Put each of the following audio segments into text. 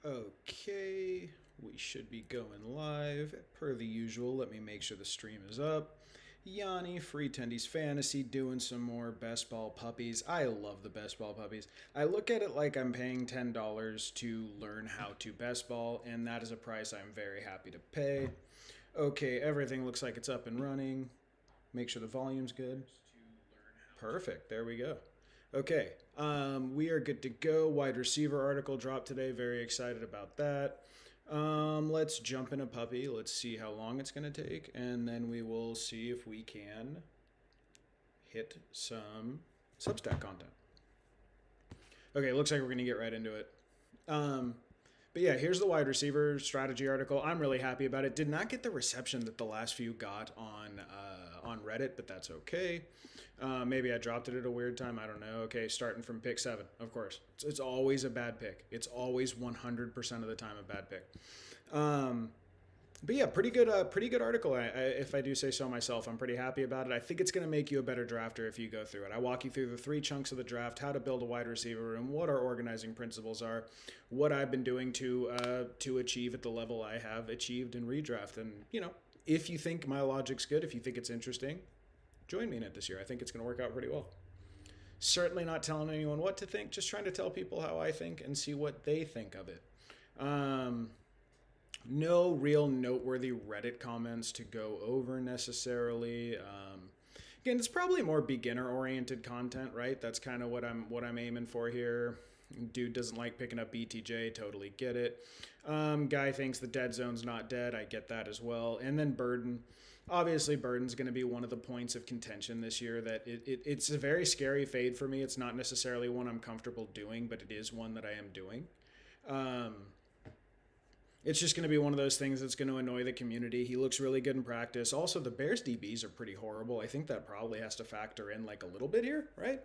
Okay, we should be going live per the usual. Let me make sure the stream is up. Yanni, Free Tendies Fantasy, doing some more best ball puppies. I love the best ball puppies. I look at it like I'm paying $10 to learn how to best ball, and that is a price I'm very happy to pay. Okay, everything looks like it's up and running. Make sure the volume's good. Perfect. There we go. Okay, we are good to go. Wide receiver article dropped today. Very excited about that. Let's jump in a puppy. Let's see how long it's going to take, and then we will see if we can hit some Substack content. Okay, looks like we're going to get right into it. But yeah, here's the wide receiver strategy article. I'm really happy about it. Did not get the reception that the last few got on Reddit, but that's okay. Maybe I dropped it at a weird time. I don't know. Okay, starting from pick 7, of course. It's always a bad pick. It's always 100% of the time a bad pick. But yeah, pretty good article. If I do say so myself, I'm pretty happy about it. I think it's going to make you a better drafter if you go through it. I walk you through the 3 chunks of the draft, how to build a wide receiver room, what our organizing principles are, what I've been doing to achieve at the level I have achieved in redraft. And if you think my logic's good, if you think it's interesting, join me in it this year. I think it's going to work out pretty well. Certainly not telling anyone what to think, just trying to tell people how I think and see what they think of it. No real noteworthy Reddit comments to go over necessarily. Again, it's probably more beginner-oriented content, right? That's kind of what I'm aiming for here. Dude doesn't like picking up BTJ, totally get it. Guy thinks the dead zone's not dead, I get that as well. And then Burden. Obviously, Burden's going to be one of the points of contention this year. That it's a very scary fade for me. It's not necessarily one I'm comfortable doing, but it is one that I am doing. It's just going to be one of those things that's going to annoy the community. He looks really good in practice. Also, the Bears DBs are pretty horrible. I think that probably has to factor in like a little bit here, right?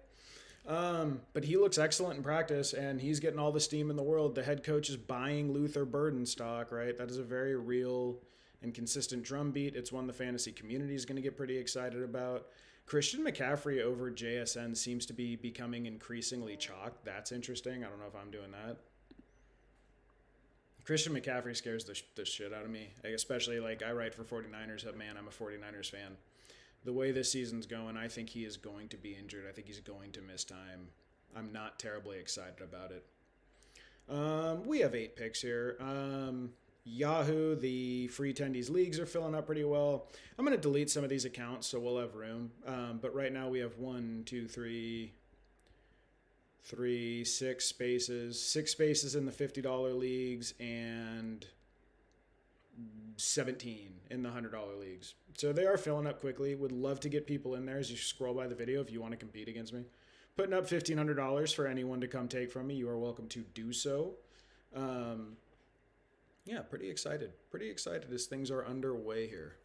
But he looks excellent in practice, and he's getting all the steam in the world. The head coach is buying Luther Burden stock, right? That is a very real and consistent drumbeat. It's one the fantasy community is going to get pretty excited about. Christian McCaffrey over JSN seems to be becoming increasingly chalk. That's interesting. I don't know if I'm doing that. Christian McCaffrey scares the shit out of me, especially like I write for 49ers. Man, I'm a 49ers fan. The way this season's going, I think he is going to be injured. I think he's going to miss time. I'm not terribly excited about it. We have 8 picks here. Yahoo, the free Tendies leagues are filling up pretty well. I'm going to delete some of these accounts so we'll have room. But right now we have 6 spaces. 6 spaces in the $50 leagues and 17 in the $100 leagues. So they are filling up quickly. Would love to get people in there as you scroll by the video if you want to compete against me. Putting up $1,500 for anyone to come take from me. You are welcome to do so. Yeah, pretty excited. Pretty excited as things are underway here.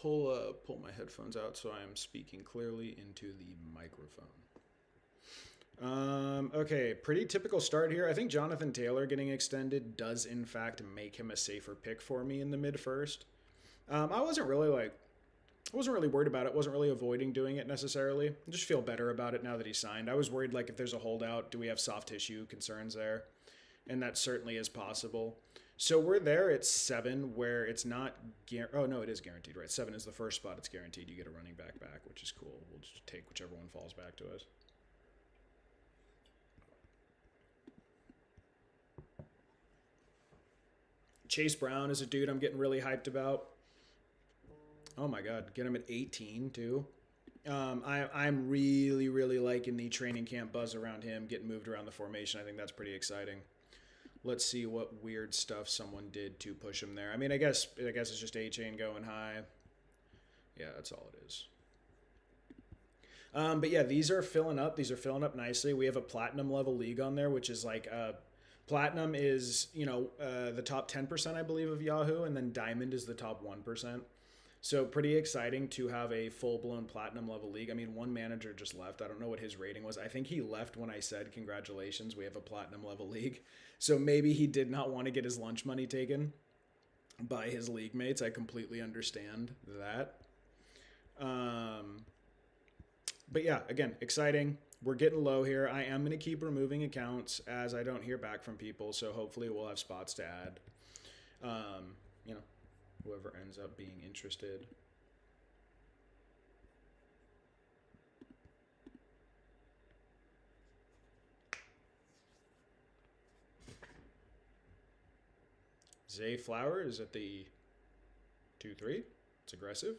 Pull my headphones out so I am speaking clearly into the microphone. Okay, pretty typical start here. I think Jonathan Taylor getting extended does in fact make him a safer pick for me in the mid-first. I wasn't really worried about it. Wasn't really avoiding doing it necessarily. I just feel better about it now that he's signed. I was worried like if there's a holdout, do we have soft tissue concerns there? And that certainly is possible. So we're there at 7 where it's not oh no, it is guaranteed, right? 7 is the first spot. It's guaranteed. You get a running back, which is cool. We'll just take whichever one falls back to us. Chase Brown is a dude I'm getting really hyped about. Oh my God, get him at 18 too. I'm really, really liking the training camp buzz around him, getting moved around the formation. I think that's pretty exciting. Let's see what weird stuff someone did to push him there. I mean, I guess it's just A-Chain going high. Yeah, that's all it is. But yeah, these are filling up. These are filling up nicely. We have a platinum level league on there, which is like platinum is, the top 10%, I believe, of Yahoo, and then diamond is the top 1%. So pretty exciting to have a full-blown platinum level league. I mean, one manager just left. I don't know what his rating was. I think he left when I said, congratulations, we have a platinum level league. So maybe he did not want to get his lunch money taken by his league mates. I completely understand that. But yeah, again, exciting. we're getting low here. I am going to keep removing accounts as I don't hear back from people, so hopefully we'll have spots to add. You know, whoever ends up being interested. Zay Flower is at the 2-3. It's aggressive.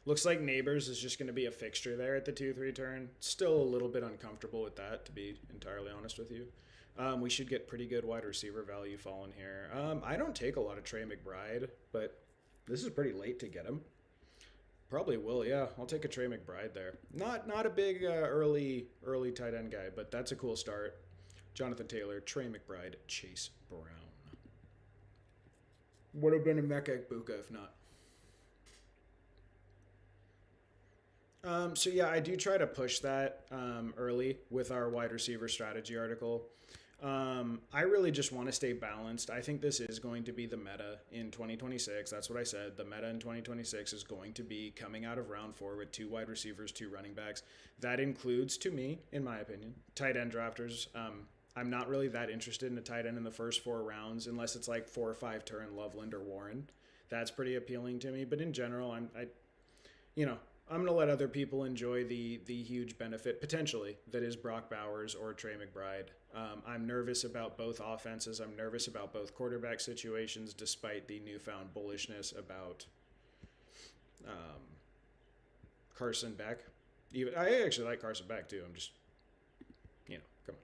Looks like Neighbors is just going to be a fixture there at the 2-3 turn. Still a little bit uncomfortable with that, to be entirely honest with you. We should get pretty good wide receiver value falling here. I don't take a lot of Trey McBride, but this is pretty late to get him. Probably will, yeah. I'll take a Trey McBride there. Not a big early tight end guy, but that's a cool start. Jonathan Taylor, Trey McBride, Chase Brown. Would have been a Mecca Buka if not. So yeah, I do try to push that early with our wide receiver strategy article. I really just want to stay balanced. I think this is going to be the meta in 2026. That's what I said. The meta in 2026 is going to be coming out of round 4 with 2 wide receivers, 2 running backs. That includes, to me, in my opinion, tight end drafters. I'm not really that interested in a tight end in the first 4 rounds unless it's like 4 or 5 turn Loveland or Warren. That's pretty appealing to me. But in general, I'm going to let other people enjoy the huge benefit, potentially, that is Brock Bowers or Trey McBride. I'm nervous about both offenses. I'm nervous about both quarterback situations, despite the newfound bullishness about Carson Beck. I actually like Carson Beck, too. I'm just, come on.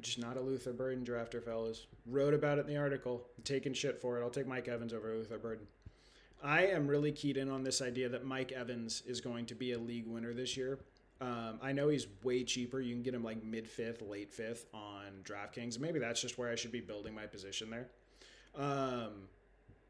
Just not a Luther Burden drafter, fellas. Wrote about it in the article. I'm taking shit for it. I'll take Mike Evans over Luther Burden. I am really keyed in on this idea that Mike Evans is going to be a league winner this year. I know he's way cheaper. You can get him like mid-5th, late 5th on DraftKings. Maybe that's just where I should be building my position there.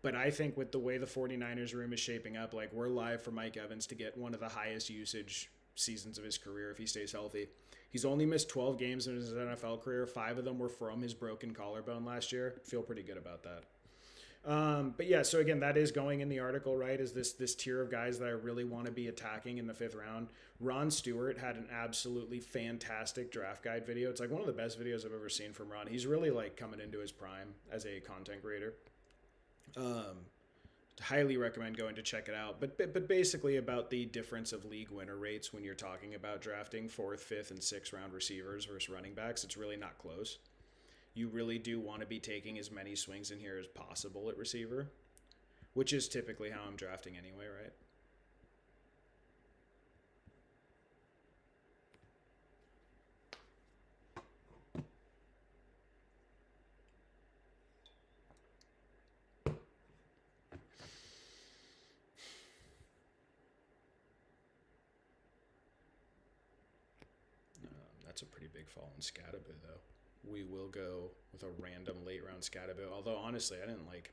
But I think with the way the 49ers room is shaping up, like we're live for Mike Evans to get one of the highest usage seasons of his career if he stays healthy. He's only missed 12 games in his NFL career. 5 of them were from his broken collarbone last year. Feel pretty good about that. But yeah, so again, that is going in the article, right? Is this tier of guys that I really want to be attacking in the 5th round. Ron Stewart had an absolutely fantastic draft guide video. It's like one of the best videos I've ever seen from Ron. He's really like coming into his prime as a content creator. Highly recommend going to check it out. But basically about the difference of league winner rates when you're talking about drafting 4th, 5th, and 6th round receivers versus running backs. It's really not close. You really do want to be taking as many swings in here as possible at receiver, which is typically how I'm drafting anyway, right? That's a pretty big fall in Scatterby, though. We will go with a random late round Scatterby. Although honestly, I didn't like.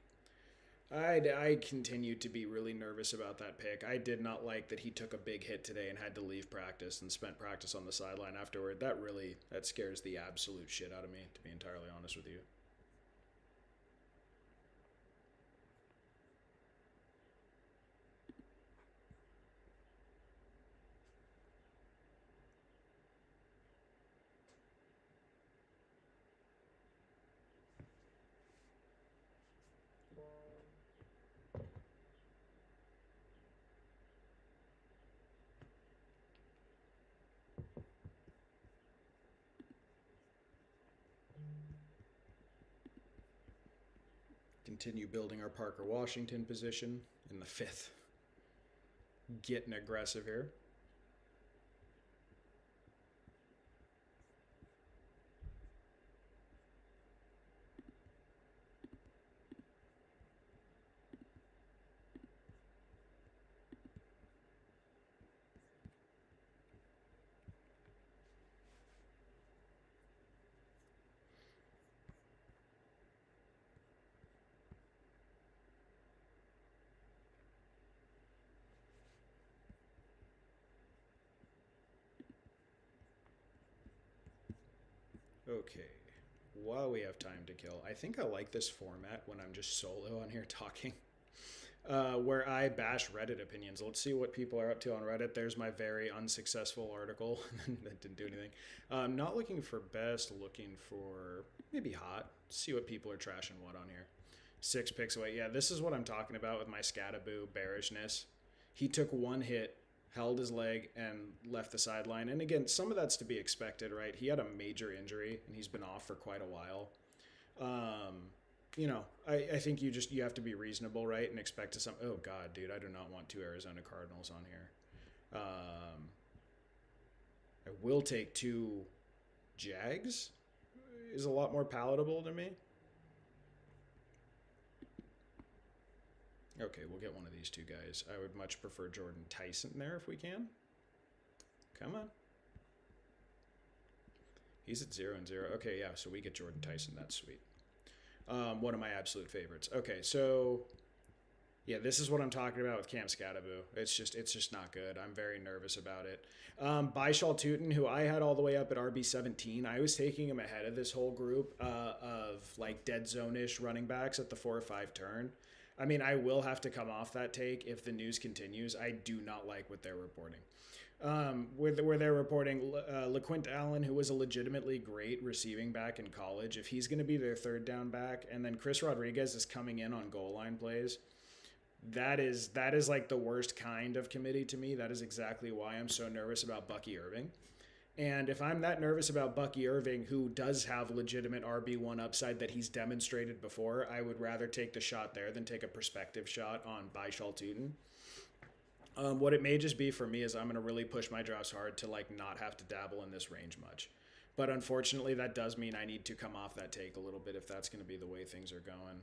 I continued to be really nervous about that pick. I did not like that he took a big hit today and had to leave practice and spent practice on the sideline afterward. That scares the absolute shit out of me, to be entirely honest with you. continue building our Parker Washington position in the 5th. Getting aggressive here. Okay, while we have time to kill, I think I like this format when I'm just solo on here talking, where I bash Reddit opinions. Let's see what people are up to on Reddit. There's my very unsuccessful article that didn't do anything. Not looking for best, looking for maybe hot. See what people are trashing what on here. 6 picks away. Yeah, this is what I'm talking about with my Scataboo bearishness. He took one hit, held his leg, and left the sideline. And again, some of that's to be expected, right? He had a major injury, and he's been off for quite a while. You know, I think you have to be reasonable, right? And expect to some. Oh, God, dude, I do not want 2 Arizona Cardinals on here. I will take 2 Jags. Is a lot more palatable to me. Okay, we'll get one of these 2 guys. I would much prefer Jordan Tyson there if we can. Come on. He's at 0-0. Okay, yeah, so we get Jordan Tyson. That's sweet. One of my absolute favorites. Okay, so yeah, this is what I'm talking about with Cam Scataboo. It's just not good. I'm very nervous about it. Baishal Tootin, who I had all the way up at RB17, I was taking him ahead of this whole group of like dead zone-ish running backs at the 4 or 5 turn. I mean, I will have to come off that take if the news continues. I do not like what they're reporting. Where they're reporting LaQuint Allen, who was a legitimately great receiving back in college, if he's going to be their 3rd down back, and then Chris Rodriguez is coming in on goal line plays, that is like the worst kind of committee to me. That is exactly why I'm so nervous about Bucky Irving. And if I'm that nervous about Bucky Irving, who does have legitimate RB1 upside that he's demonstrated before, I would rather take the shot there than take a prospective shot on Baishal Tootin. What it may just be for me is I'm going to really push my drafts hard to like not have to dabble in this range much. But unfortunately, that does mean I need to come off that take a little bit if that's going to be the way things are going.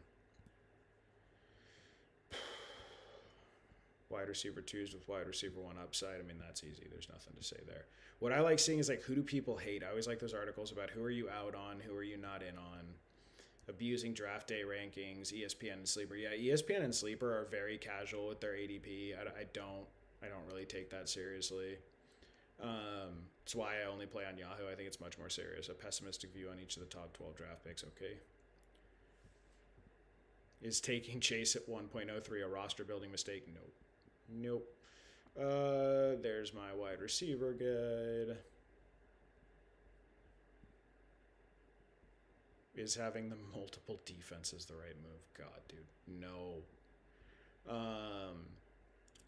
Wide receiver 2s with wide receiver 1 upside. I mean, that's easy. There's nothing to say there. What I like seeing is like, who do people hate? I always like those articles about who are you out on, who are you not in on. Abusing draft day rankings, ESPN and Sleeper. Yeah, ESPN and Sleeper are very casual with their ADP. I don't really take that seriously. That's why I only play on Yahoo. I think it's much more serious. A pessimistic view on each of the top 12 draft picks. Okay. Is taking Chase at 1.03 a roster building mistake? Nope. There's my wide receiver guide. Is having the multiple defenses the right move? God, dude, no.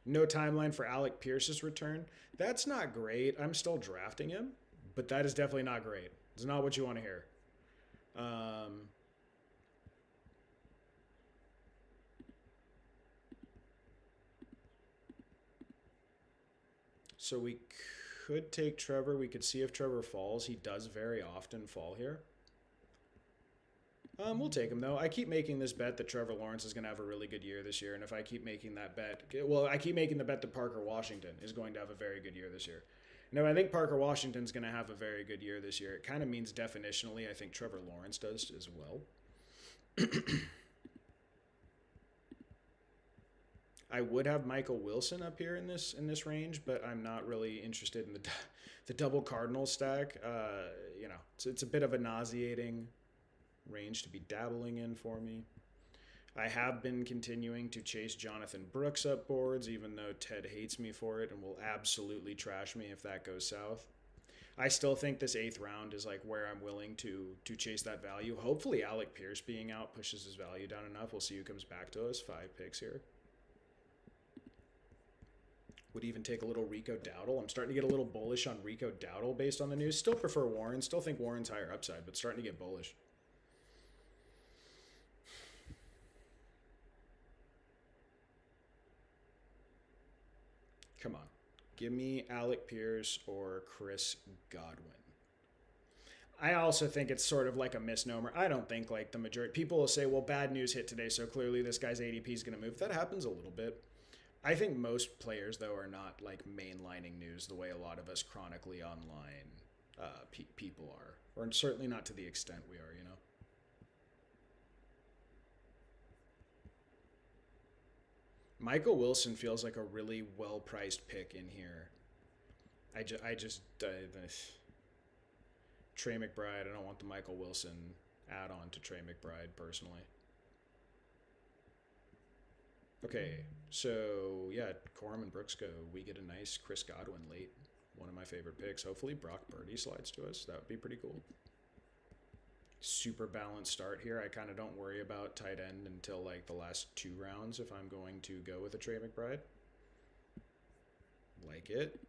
No timeline for Alec Pierce's return. That's not great. I'm still drafting him, but that is definitely not great. It's not what you want to hear. So we could take Trevor. We could see if Trevor falls. He does very often fall here. We'll take him, though. I keep making this bet that Trevor Lawrence is going to have a really good year this year, and if I keep making that bet, well, I keep making the bet that Parker Washington is going to have a very good year this year. Now, I think Parker Washington's going to have a very good year this year. It kind of means definitionally I think Trevor Lawrence does as well. I would have Michael Wilson up here in this range, but I'm not really interested in the double Cardinal stack. It's a bit of a nauseating range to be dabbling in for me. I have been continuing to chase Jonathan Brooks up boards, even though Ted hates me for it and will absolutely trash me if that goes south. I still think this 8th round is like where I'm willing to chase that value. Hopefully Alec Pierce being out pushes his value down enough. We'll see who comes back to us. 5 picks here. Would even take a little Rico Dowdle. I'm starting to get a little bullish on Rico Dowdle based on the news. Still prefer Warren. Still think Warren's higher upside, but starting to get bullish. Come on. Give me Alec Pierce or Chris Godwin. I also think it's sort of like a misnomer. I don't think like the majority people will say, well, bad news hit today, so clearly this guy's ADP is going to move. That happens a little bit. I think most players, though, are not like mainlining news the way a lot of us chronically online people are, or certainly not to the extent we are, you know? Michael Wilson feels like a really well priced pick in here. I just Trey McBride. I don't want the Michael Wilson add on to Trey McBride personally. Okay, so yeah, Corum and Brooks go. We get a nice Chris Godwin late. One of my favorite picks. Hopefully Brock Purdy slides to us. That would be pretty cool. Super balanced start here. I kind of don't worry about tight end until like the last 2 rounds if I'm going to go with a Trey McBride. Like it.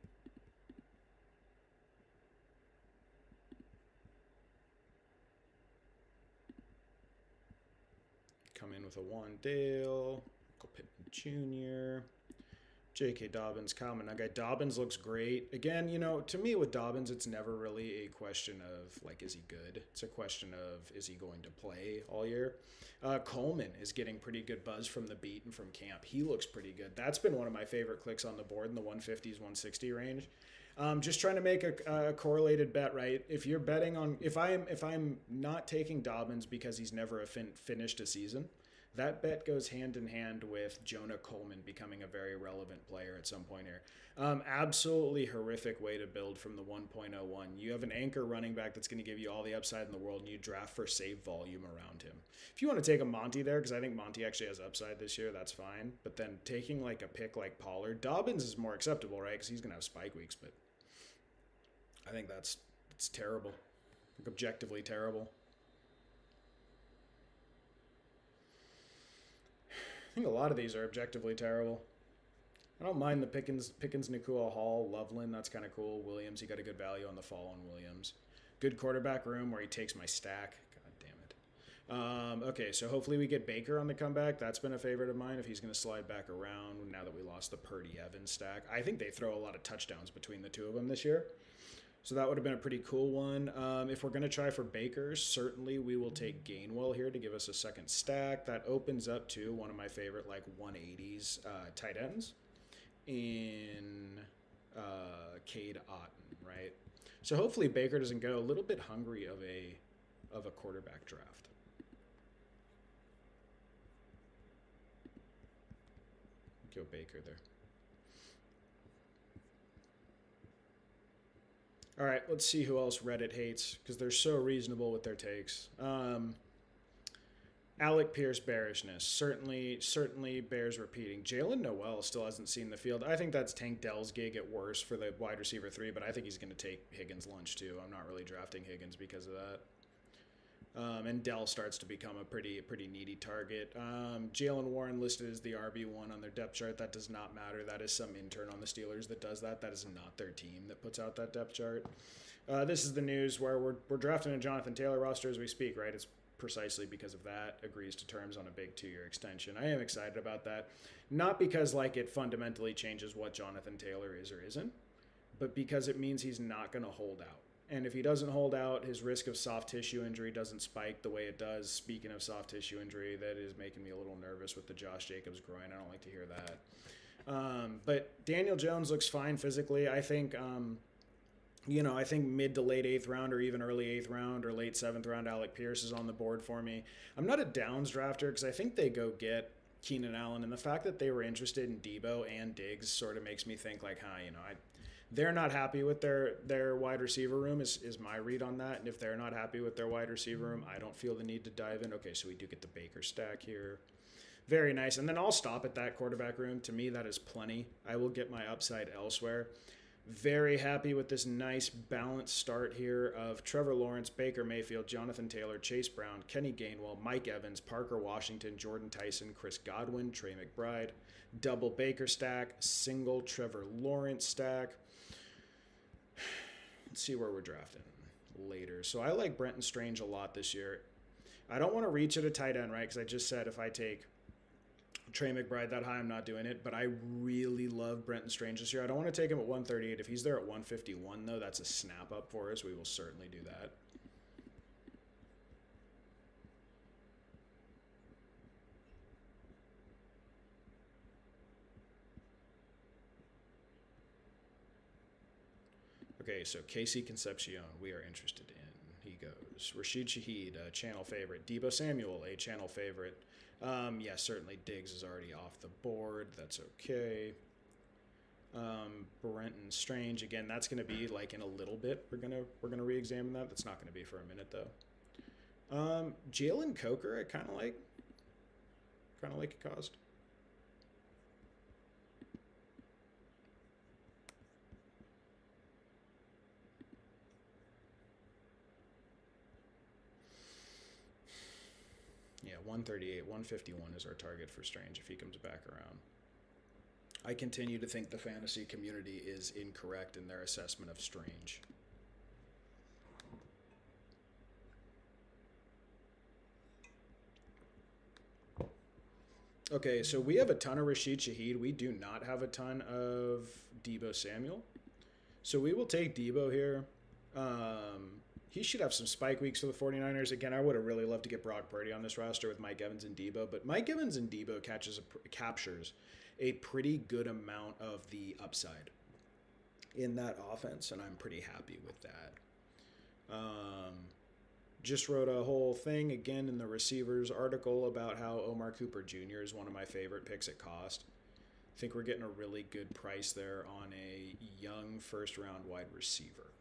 Come in with a Wandale. Go Pittman Jr. J.K. Dobbins, common. That guy Dobbins looks great. Again, you know, to me with Dobbins, it's never really a question of, like, is he good? It's a question of, is he going to play all year? Coleman is getting pretty good buzz from the beat and from camp. He looks pretty good. That's been one of my favorite clicks on the board in the 150s, 160 range. Just trying to make a correlated bet, right? If you're betting on, if I'm not taking Dobbins because he's never finished a season, that bet goes hand in hand with Jonah Coleman becoming a very relevant player at some point here. Absolutely horrific way to build from the 1.01. You have an anchor running back that's going to give you all the upside in the world, and you draft for save volume around him. If you want to take a Monty there, because I think Monty actually has upside this year, that's fine. But then taking like a pick like Pollard, Dobbins is more acceptable, right? Because he's going to have spike weeks, but I think it's terrible, like objectively terrible. I think a lot of these are objectively terrible. I don't mind the Pickens, Nakua Hall, Loveland. That's kind of cool. Williams, he got a good value on the fall on Williams. Good quarterback room where he takes my stack. God damn it. Okay, so hopefully we get Baker on the comeback. That's been a favorite of mine if he's going to slide back around now that we lost the Purdy Evans stack. I think they throw a lot of touchdowns between the two of them this year. So that would have been a pretty cool one. If we're going to try for Baker, certainly we will take Gainwell here to give us a second stack. That opens up to one of my favorite like 180s tight ends in Cade Otton, right? So hopefully Baker doesn't go a little bit hungry of a quarterback draft. Go Baker there. All right, let's see who else Reddit hates because they're so reasonable with their takes. Alec Pierce bearishness certainly bears repeating. Jalen Noel still hasn't seen the field. I think that's Tank Dell's gig at worst for the wide receiver 3, but I think he's going to take Higgins' lunch too. I'm not really drafting Higgins because of that. And Dell starts to become a pretty needy target. Jalen Warren listed as the RB1 on their depth chart. That does not matter. That is some intern on the Steelers that does that. That is not their team that puts out that depth chart. This is the news where we're drafting a Jonathan Taylor roster as we speak, right? It's precisely because of that. Agrees to terms on a big 2-year extension. I am excited about that. Not because like it fundamentally changes what Jonathan Taylor is or isn't, but because it means he's not going to hold out. And if he doesn't hold out, his risk of soft tissue injury doesn't spike the way it does. Speaking of soft tissue injury, that is making me a little nervous with the Josh Jacobs groin. I don't like to hear that. But Daniel Jones looks fine physically. I think, I think mid to late 8th round or even early 8th round or late 7th round, Alec Pierce is on the board for me. I'm not a Downs drafter because I think they go get Keenan Allen. And the fact that they were interested in Debo and Diggs sort of makes me think like, they're not happy with their wide receiver room is my read on that. And if they're not happy with their wide receiver room, I don't feel the need to dive in. Okay, so we do get the Baker stack here. Very nice. And then I'll stop at that quarterback room. To me, that is plenty. I will get my upside elsewhere. Very happy with this nice balanced start here of Trevor Lawrence, Baker Mayfield, Jonathan Taylor, Chase Brown, Kenny Gainwell, Mike Evans, Parker Washington, Jordan Tyson, Chris Godwin, Trey McBride, double Baker stack, single Trevor Lawrence stack. Let's see where we're drafting later. So I like Brenton Strange a lot this year. I don't want to reach at a tight end, right? Because I just said if I take Trey McBride that high, I'm not doing it. But I really love Brenton Strange this year. I don't want to take him at 138. If he's there at 151, though, that's a snap up for us. We will certainly do that. Okay, so Casey Concepcion, we are interested in. He goes. Rashid Shaheed, a channel favorite. Debo Samuel, a channel favorite. Yeah, certainly Diggs is already off the board. That's okay. Brenton Strange, again, that's going to be like in a little bit. We're gonna re-examine that. That's not going to be for a minute though. Jalen Coker, I kind of like a cost. Yeah, 138, 151 is our target for Strange if he comes back around. I continue to think the fantasy community is incorrect in their assessment of Strange. Okay, so we have a ton of Rashid Shaheed. We do not have a ton of Debo Samuel. So we will take Debo here. He should have some spike weeks for the 49ers. Again, I would have really loved to get Brock Purdy on this roster with Mike Evans and Debo, but Mike Evans and Debo captures a pretty good amount of the upside in that offense, and I'm pretty happy with that. Just wrote a whole thing again in the receivers article about how Omar Cooper Jr. is one of my favorite picks at cost. I think we're getting a really good price there on a young first-round wide receiver.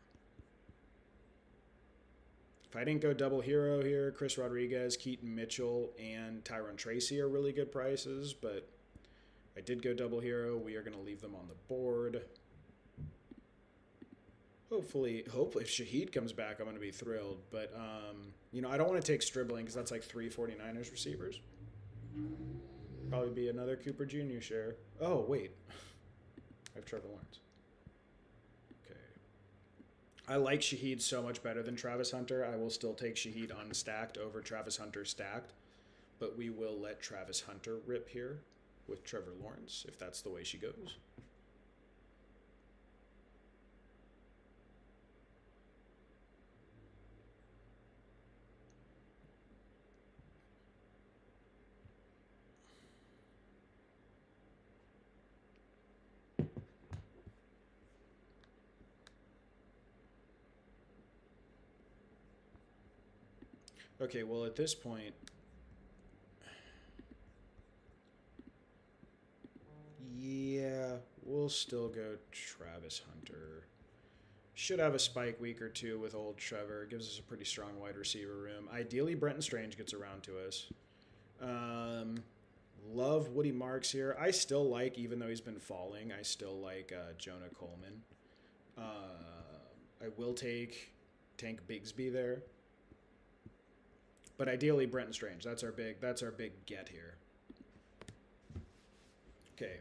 If I didn't go double hero here, Chris Rodriguez, Keaton Mitchell, and Tyron Tracy are really good prices, but I did go double hero. We are going to leave them on the board. Hopefully, if Shaheed comes back, I'm going to be thrilled. But, I don't want to take Stribling because that's like 3 49ers receivers. Probably be another Cooper Jr. share. Oh, wait. I have Trevor Lawrence. Okay. I like Shaheed so much better than Travis Hunter. I will still take Shaheed unstacked over Travis Hunter stacked. But we will let Travis Hunter rip here with Trevor Lawrence if that's the way she goes. Okay, well, at this point, yeah, we'll still go Travis Hunter. Should have a spike week or two with old Trevor. Gives us a pretty strong wide receiver room. Ideally, Brenton Strange gets around to us. Love Woody Marks here. I still like, even though he's been falling, I still like Jonah Coleman. I will take Tank Bigsby there. But ideally, Brenton Strange. That's our big get here. Okay.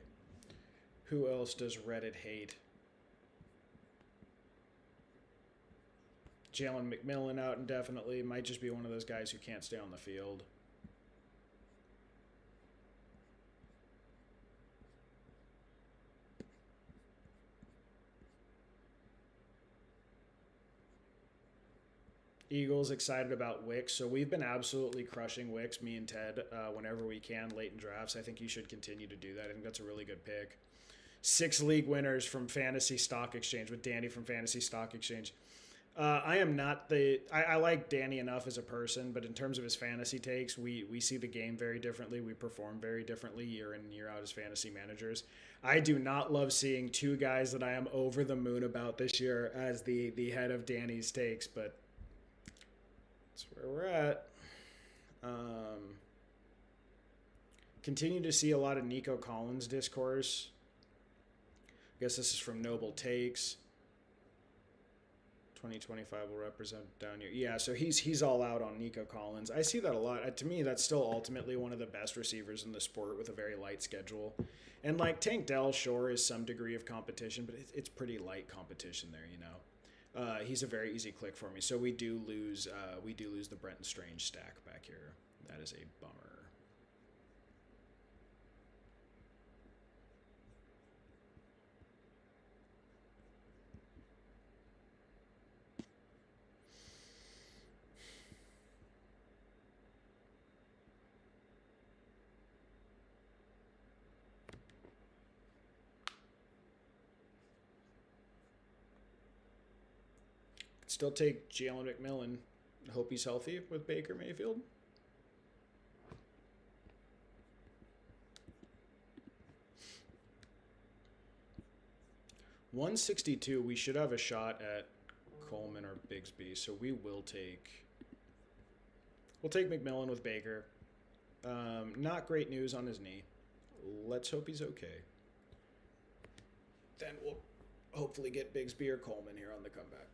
Who else does Reddit hate? Jalen McMillan out indefinitely. Might just be one of those guys who can't stay on the field. Eagles excited about Wicks. So we've been absolutely crushing Wicks, me and Ted, whenever we can late in drafts. I think you should continue to do that. I think that's a really good pick. 6 league winners from Fantasy Stock Exchange with Danny from Fantasy Stock Exchange. I am not I like Danny enough as a person, but in terms of his fantasy takes, we see the game very differently. We perform very differently year in and year out as fantasy managers. I do not love seeing 2 guys that I am over the moon about this year as the head of Danny's takes, but that's where we're at. Continue to see a lot of Nico Collins discourse. I guess this is from Noble Takes. 2025 will represent down here. Yeah, so he's all out on Nico Collins. I see that a lot. To me, that's still ultimately one of the best receivers in the sport with a very light schedule. And like Tank Dell, sure, is some degree of competition, but it's pretty light competition there, He's a very easy click for me. So we do lose the Brenton Strange stack back here. That is a bummer. Could still take Jalen McMillan. Hope he's healthy with Baker Mayfield. $162. We should have a shot at Coleman or Bigsby, so we will take. We'll take McMillan with Baker. Not great news on his knee. Let's hope he's okay. Then we'll hopefully get Bigsby or Coleman here on the comeback.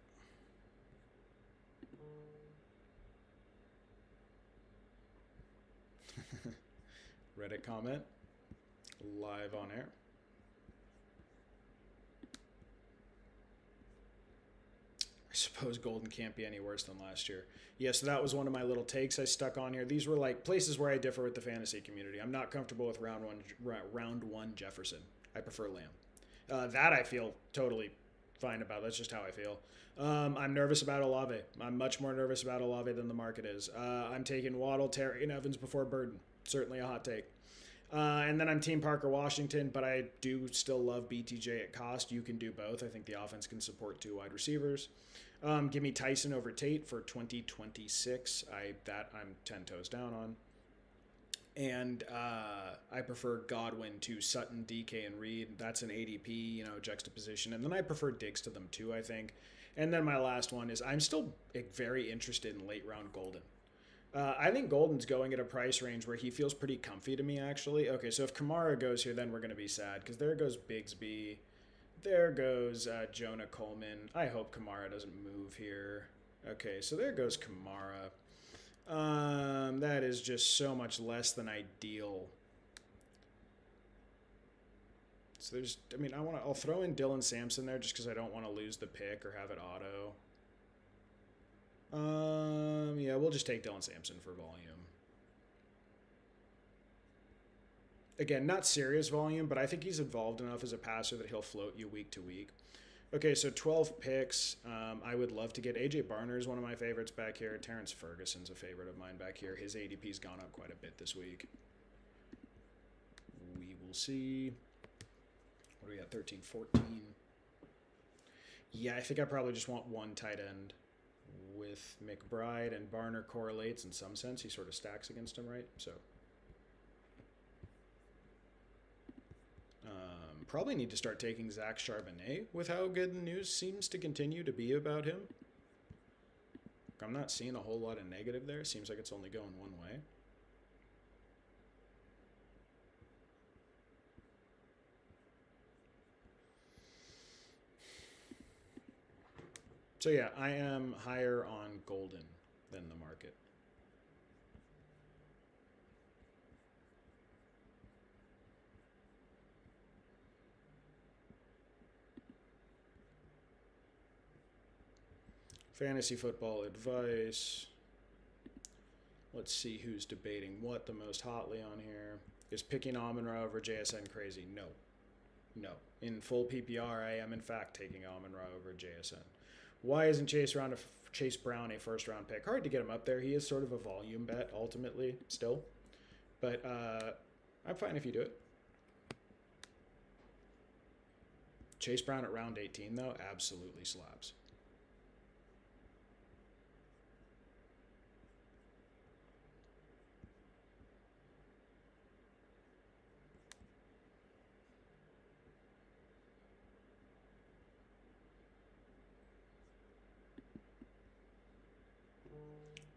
Reddit comment. Live on air. I suppose Golden can't be any worse than last year. Yeah, so that was one of my little takes I stuck on here. These were like places where I differ with the fantasy community. I'm not comfortable with round one Jefferson. I prefer Lamb. That I feel totally fine about. That's just how I feel. I'm nervous about Olave. I'm much more nervous about Olave than the market is. I'm taking Waddle, Terry, and Evans before Burden. Certainly a hot take. And then I'm Team Parker Washington, but I do still love BTJ at cost. You can do both. I think the offense can support 2 wide receivers. Give me Tyson over Tate for 2026. I'm 10 toes down on. And I prefer Godwin to Sutton, DK, and Reed. That's an ADP, juxtaposition. And then I prefer Diggs to them too, I think. And then my last one is I'm still very interested in late round Golden. I think Golden's going at a price range where he feels pretty comfy to me, actually. Okay, so if Kamara goes here, then we're going to be sad because there goes Bigsby. There goes Jonah Coleman. I hope Kamara doesn't move here. Okay, so there goes Kamara. That is just so much less than ideal. So I'll throw in Dylan Sampson there just because I don't want to lose the pick or have it auto. Yeah, we'll just take Dylan Sampson for volume. Again, not serious volume, but I think he's involved enough as a passer that he'll float you week to week. Okay, so 12 picks. I would love to get A.J. Barner is one of my favorites back here. Terrence Ferguson's a favorite of mine back here. His ADP's gone up quite a bit this week. We will see. What are we at? 13, 14. Yeah, I think I probably just want one tight end with McBride, and Barner correlates in some sense. He sort of stacks against him, right? So probably need to start taking Zach Charbonnet with how good the news seems to continue to be about him. I'm not seeing a whole lot of negative there. Seems like it's only going one way. So yeah, I am higher on Golden than the market. Fantasy football advice. Let's see who's debating what the most hotly on here. Is picking Amon-Ra over JSN crazy? No. No. In full PPR, I am in fact taking Amon-Ra over JSN. Why isn't Chase Brown a first-round pick? Hard to get him up there. He is sort of a volume bet, ultimately, still. But I'm fine if you do it. Chase Brown at round 18, though, absolutely slaps.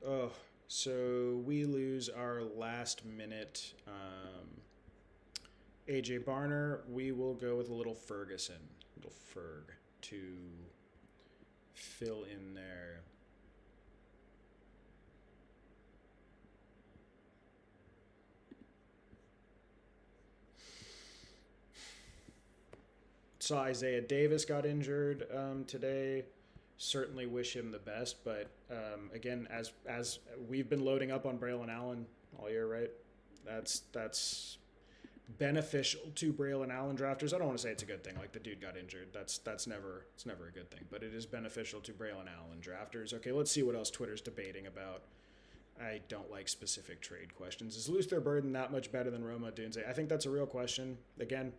Oh, so we lose our last minute AJ Barner. We will go with a little Ferguson, little Ferg to fill in there. Saw Isaiah Davis got injured today. Certainly wish him the best, but again, as we've been loading up on Braylon Allen all year, right? That's beneficial to Braylon Allen drafters. I don't want to say it's a good thing. Like the dude got injured. It's never a good thing, but it is beneficial to Braylon Allen drafters. Okay, let's see what else Twitter's debating about. I don't like specific trade questions. Is Luther Burden that much better than Roma Dunze? I think that's a real question. Again,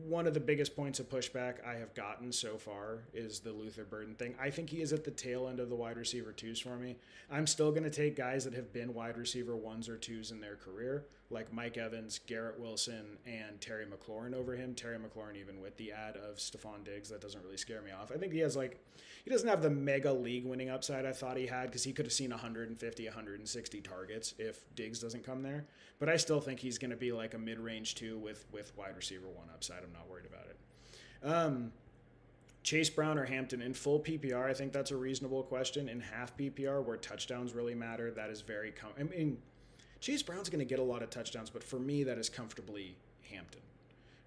One of the biggest points of pushback I have gotten so far is the Luther Burden thing. I think he is at the tail end of the wide receiver twos for me. I'm still going to take guys that have been wide receiver ones or twos in their career, like Mike Evans, Garrett Wilson, and Terry McLaurin over him. Terry McLaurin, even with the add of Stephon Diggs, that doesn't really scare me off. I think he has he doesn't have the mega league winning upside I thought he had, because he could have seen 150, 160 targets if Diggs doesn't come there. But I still think he's going to be like a mid-range two with wide receiver one upside. I'm not worried about it. Chase Brown or Hampton in full PPR, I think that's a reasonable question. In half PPR, where touchdowns really matter, that is very I mean, Chase Brown's going to get a lot of touchdowns, but for me, that is comfortably Hampton.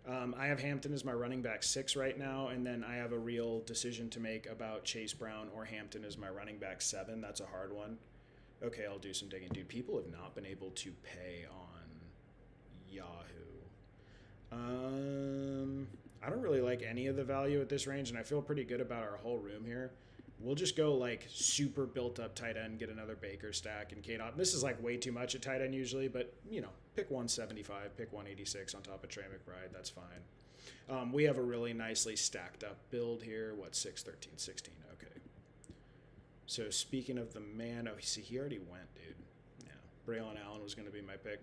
I have Hampton as my running back 6 right now, and then I have a real decision to make about Chase Brown or Hampton as my running back 7. That's a hard one. Okay, I'll do some digging. Dude, people have not been able to pay on Yahoo. I don't really like any of the value at this range, and I feel pretty good about our whole room here. We'll just go like super built up tight end, get another Baker stack, and Kate. This is like way too much at tight end usually, but pick 175, pick 186 on top of Trey McBride. That's fine. We have a really nicely stacked up build here. What, 6, 13, 16? Okay. So speaking of the man, he already went, dude. Yeah, Braylon Allen was going to be my pick.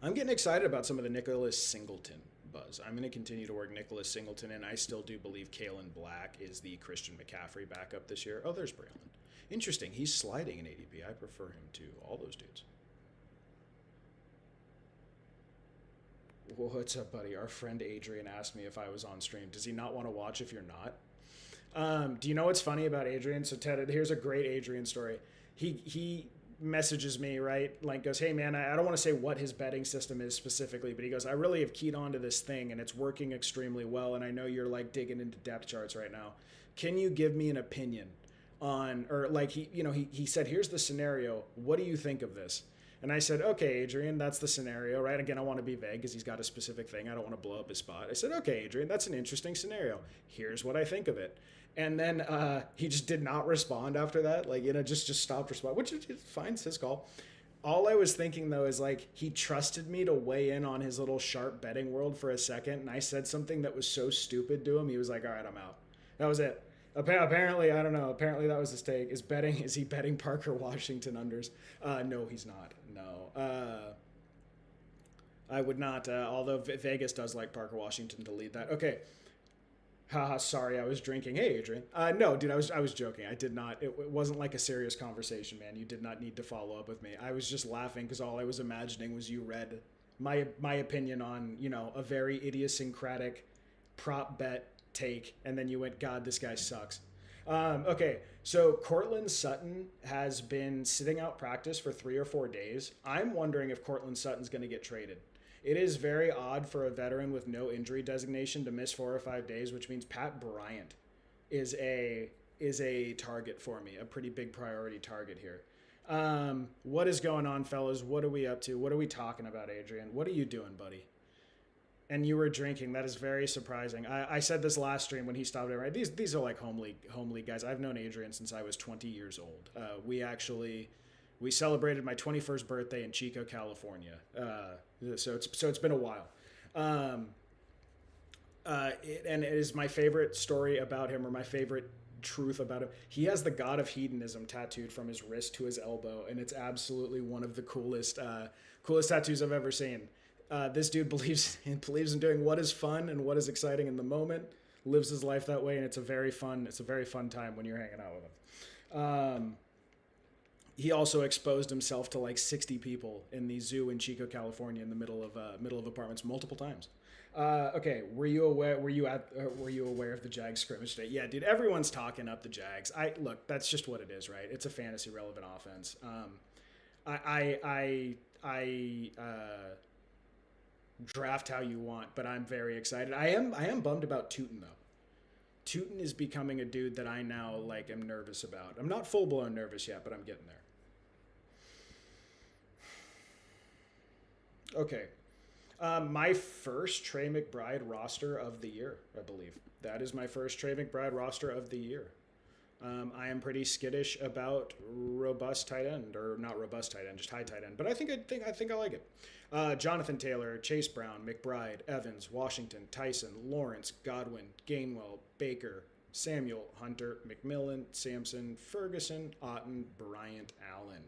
I'm getting excited about some of the Nicholas Singleton buzz. I'm going to continue to work Nicholas Singleton, and I still do believe Kalen Black is the Christian McCaffrey backup this year. Oh, there's Braylon. Interesting. He's sliding in ADP. I prefer him to all those dudes. What's up, buddy? Our friend Adrian asked me if I was on stream. Does he not want to watch if you're not? Do you know what's funny about Adrian? So Ted, here's a great Adrian story. He messages me, right? Like goes, hey man, I don't want to say what his betting system is specifically, but he goes, I really have keyed on to this thing and it's working extremely well. And I know you're like digging into depth charts right now. Can you give me an opinion on, or like he said, here's the scenario. What do you think of this? And I said, okay, Adrian, that's the scenario, right? Again, I want to be vague because he's got a specific thing. I don't want to blow up his spot. I said, okay, Adrian, that's an interesting scenario. Here's what I think of it. And then he just did not respond after that. Like, just stopped responding, which is fine. It's his call. All I was thinking, though, is like he trusted me to weigh in on his little sharp betting world for a second. And I said something that was so stupid to him. He was like, all right, I'm out. That was it. Apparently, I don't know. Apparently that was his take. Is he betting Parker Washington unders? No, he's not. No. I would not, although Vegas does like Parker Washington to lead that. Okay. Haha, sorry, I was drinking. Hey, Adrian. No, dude, I was joking. I did not. It wasn't like a serious conversation, man. You did not need to follow up with me. I was just laughing because all I was imagining was you read my opinion on, a very idiosyncratic prop bet take, and then you went, God, this guy sucks. Okay, so Cortland Sutton has been sitting out practice for 3 or 4 days. I'm wondering if Cortland Sutton's going to get traded. It is very odd for a veteran with no injury designation to miss 4 or 5 days, which means Pat Bryant is a target for me, a pretty big priority target here. What is going on, fellas? What are we up to? What are we talking about, Adrian? What are you doing, buddy? And you were drinking. That is very surprising. I said this last stream when he stopped it, right? These are like home league guys. I've known Adrian since I was 20 years old. We celebrated my 21st birthday in Chico, California. So it's been a while. And it is my favorite story about him, or my favorite truth about him. He has the God of Hedonism tattooed from his wrist to his elbow, and it's absolutely one of the coolest tattoos I've ever seen. This dude believes in doing what is fun and what is exciting in the moment, lives his life that way, and it's a very fun time when you're hanging out with him. He also exposed himself to like 60 people in the zoo in Chico, California, in the middle of apartments multiple times. Okay, were you aware of the Jags scrimmage today? Yeah, dude, everyone's talking up the Jags. Look, that's just what it is, right? It's a fantasy relevant offense. I draft how you want, but I'm very excited. I am bummed about Tootin though. Tootin is becoming a dude that I now like am nervous about. I'm not full blown nervous yet, but I'm getting there. Okay. My first Trey McBride roster of the year, I believe. That is my first Trey McBride roster of the year. I am pretty skittish about robust tight end, or not robust tight end, just high tight end. But I think I like it. Jonathan Taylor, Chase Brown, McBride, Evans, Washington, Tyson, Lawrence, Godwin, Gainwell, Baker, Samuel, Hunter, McMillan, Sampson, Ferguson, Otten, Bryant, Allen.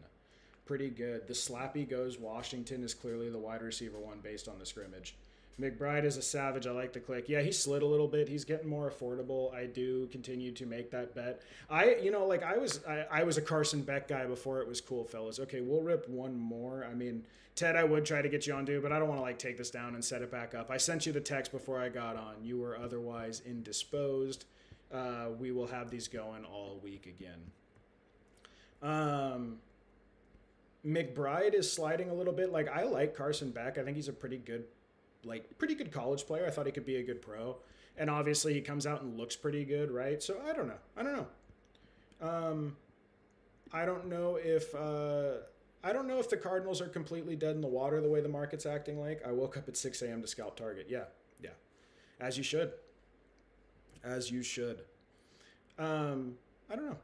Pretty good. The slappy goes Washington is clearly the wide receiver one based on the scrimmage. McBride is a savage. I like the click. Yeah, he slid a little bit. He's getting more affordable. I do continue to make that bet. I was a Carson Beck guy before it was cool, fellas. Okay, we'll rip one more. I mean, Ted, I would try to get you on, dude, but I don't want to take this down and set it back up. I sent you the text before I got on. You were otherwise indisposed. We will have these going all week again. McBride is sliding a little bit. I like Carson Beck. I think he's a pretty good college player. I thought he could be a good pro. And obviously he comes out and looks pretty good, right? So I don't know. I don't know if the Cardinals are completely dead in the water the way the market's acting like. I woke up at 6 a.m. to scalp target. Yeah. As you should. I don't know.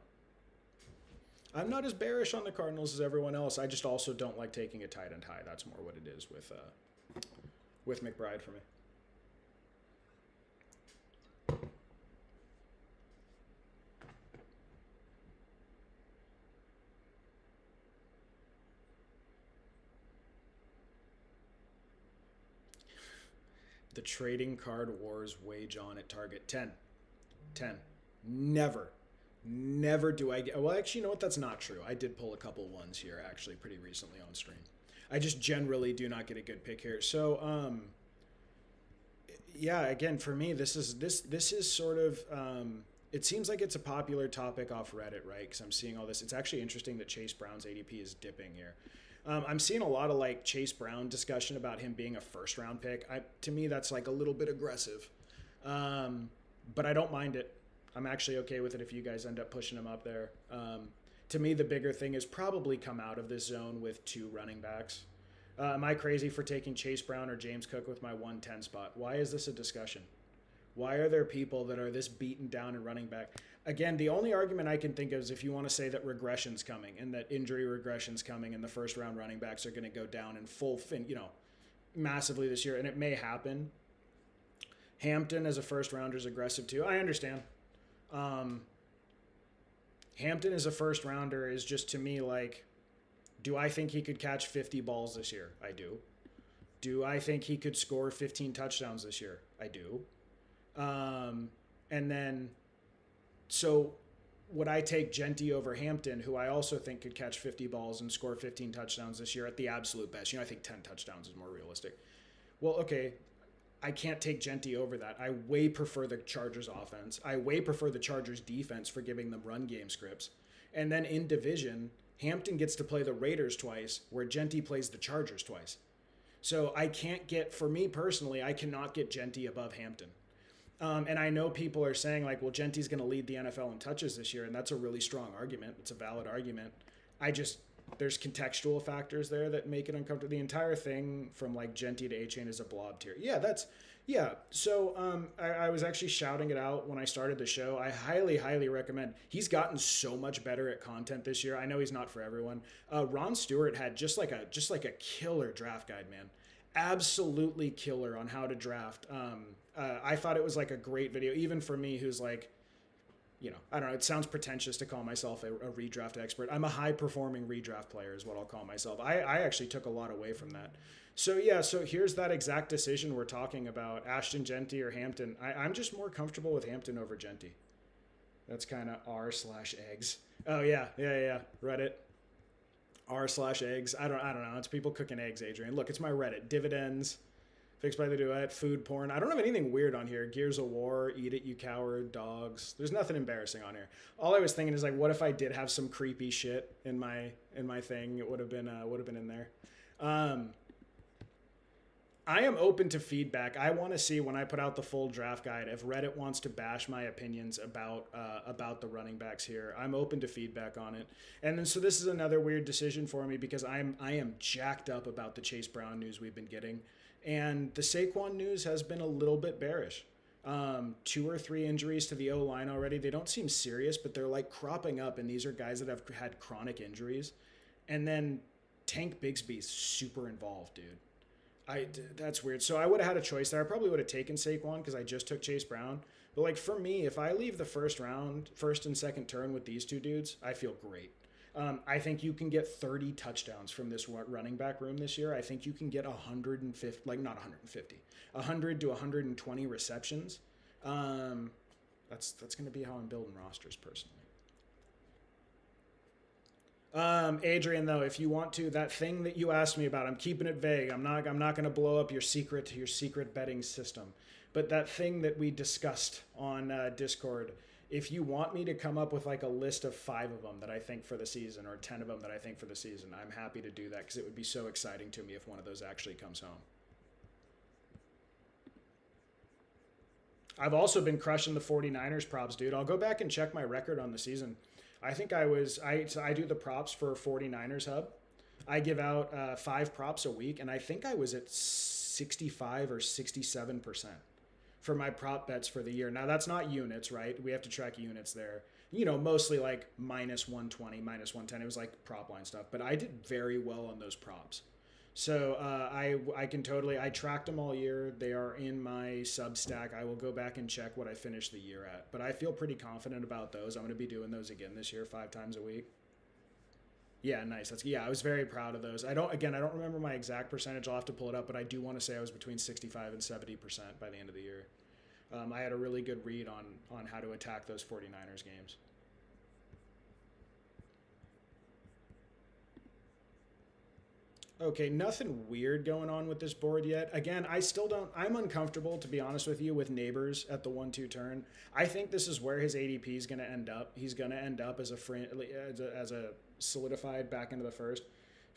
I'm not as bearish on the Cardinals as everyone else. I just also don't like taking a tight end high. That's more what it is with McBride for me. The trading card wars wage on at target 10. Never do I get... Well, actually, you know what? That's not true. I did pull a couple ones here, actually, pretty recently on stream. I just generally do not get a good pick here. So, yeah, again, for me, this is sort of... it seems like it's a popular topic off Reddit, right? Because I'm seeing all this. It's actually interesting that Chase Brown's ADP is dipping here. I'm seeing a lot of Chase Brown discussion about him being a first-round pick. To me, that's a little bit aggressive. But I don't mind it. I'm actually okay with it if you guys end up pushing him up there. To me, the bigger thing is probably come out of this zone with 2 running backs. Am I crazy for taking Chase Brown or James Cook with my 110 spot? Why is this a discussion? Why are there people that are this beaten down and running back? Again, the only argument I can think of is if you want to say that regression's coming and that injury regression's coming and the first round running backs are going to go down in massively this year, and it may happen. Hampton as a first rounder is aggressive too. I understand. Hampton as a first rounder is just to me do I think he could catch 50 balls this year? I do. Do I think he could score 15 touchdowns this year? I do. And then, so would I take Genty over Hampton, who I also think could catch 50 balls and score 15 touchdowns this year at the absolute best? I think 10 touchdowns is more realistic. Well, okay, I can't take Genty over that. I way prefer the Chargers offense. I way prefer the Chargers defense for giving them run game scripts. And then in division, Hampton gets to play the Raiders twice, where Genty plays the Chargers twice. So for me personally, I cannot get Genty above Hampton. And I know people are saying well, Genty's going to lead the NFL in touches this year, and that's a really strong argument. It's a valid argument. There's contextual factors there that make it uncomfortable. The entire thing from Genty to A-Chain is a blob tier. Yeah. So I was actually shouting it out when I started the show. I highly, highly recommend. He's gotten so much better at content this year. I know he's not for everyone. Ron Stewart had just like a killer draft guide, man. Absolutely killer on how to draft. I thought it was a great video, even for me, who's I don't know, it sounds pretentious to call myself a redraft expert. I'm a high-performing redraft player is what I'll call myself. I actually took a lot away from that. So, yeah, here's that exact decision we're talking about, Ashton Genty or Hampton. I'm just more comfortable with Hampton over Genty. That's kind of r/eggs. Oh, yeah, Reddit. r/eggs. I don't know. It's people cooking eggs, Adrian. Look, it's my Reddit. Dividends. Fixed by the Duet, food porn. I don't have anything weird on here. Gears of War, Eat It, You Coward, dogs. There's nothing embarrassing on here. All I was thinking is what if I did have some creepy shit in my thing? It would have been in there. I am open to feedback. I want to see when I put out the full draft guide if Reddit wants to bash my opinions about the running backs here. I'm open to feedback on it. And then so this is another weird decision for me because I am jacked up about the Chase Brown news we've been getting. And the Saquon news has been a little bit bearish. 2 or 3 injuries to the O-line already. They don't seem serious, but they're cropping up, and these are guys that have had chronic injuries. And then Tank Bigsby's super involved, dude. That's weird. So I would have had a choice there. I probably would have taken Saquon because I just took Chase Brown. But like for me, if I leave the first round, first and second turn with these two dudes, I feel great. I think you can get 30 touchdowns from this running back room this year. I think you can get 150, like not 150, 100 to 120 receptions. That's going to be how I'm building rosters personally. Adrian, though, if you want to, that thing that you asked me about, I'm keeping it vague. I'm not going to blow up your secret betting system. But that thing that we discussed on Discord, if you want me to come up with like a list of 5 of them that I think for the season or 10 of them that I think for the season, I'm happy to do that because it would be so exciting to me if one of those actually comes home. I've also been crushing the 49ers props, dude. I'll go back and check my record on the season. I think I do the props for 49ers Hub. I give out 5 props a week, and I think I was at 65 or 67% for my prop bets for the year. Now, that's not units, right? We have to track units there. You know, mostly like minus 120, minus 110. It was like prop line stuff, but I did very well on those props. So I can totally, I tracked them all year. They are in my Substack. I will go back and check what I finished the year at. But I feel pretty confident about those. I'm going to be doing those again this year, 5 times a week. Yeah, nice. I was very proud of those. I don't remember my exact percentage. I'll have to pull it up, but I do want to say I was between 65 and 70% by the end of the year. I had a really good read on how to attack those 49ers games. Okay, nothing weird going on with this board yet. Again, I'm uncomfortable, to be honest with you, with Neighbors at the 1-2 turn. I think this is where his ADP is going to end up. He's going to end up as a solidified back into the first.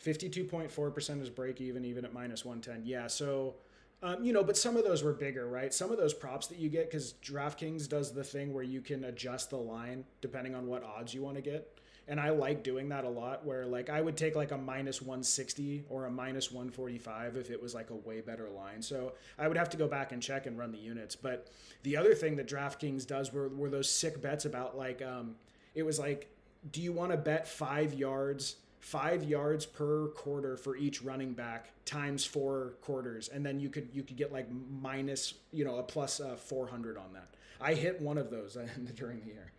52.4% is break even at minus 110. Yeah, so, but some of those were bigger, right? Some of those props that you get, because DraftKings does the thing where you can adjust the line depending on what odds you want to get. And I like doing that a lot, where like I would take like a minus 160 or a minus 145 if it was like a way better line. So I would have to go back and check and run the units. But the other thing that DraftKings does were those sick bets about like, it was like, do you want to bet 5 yards per quarter for each running back times 4 quarters? And then you could get like minus, a plus 400 on that. I hit one of those during the year.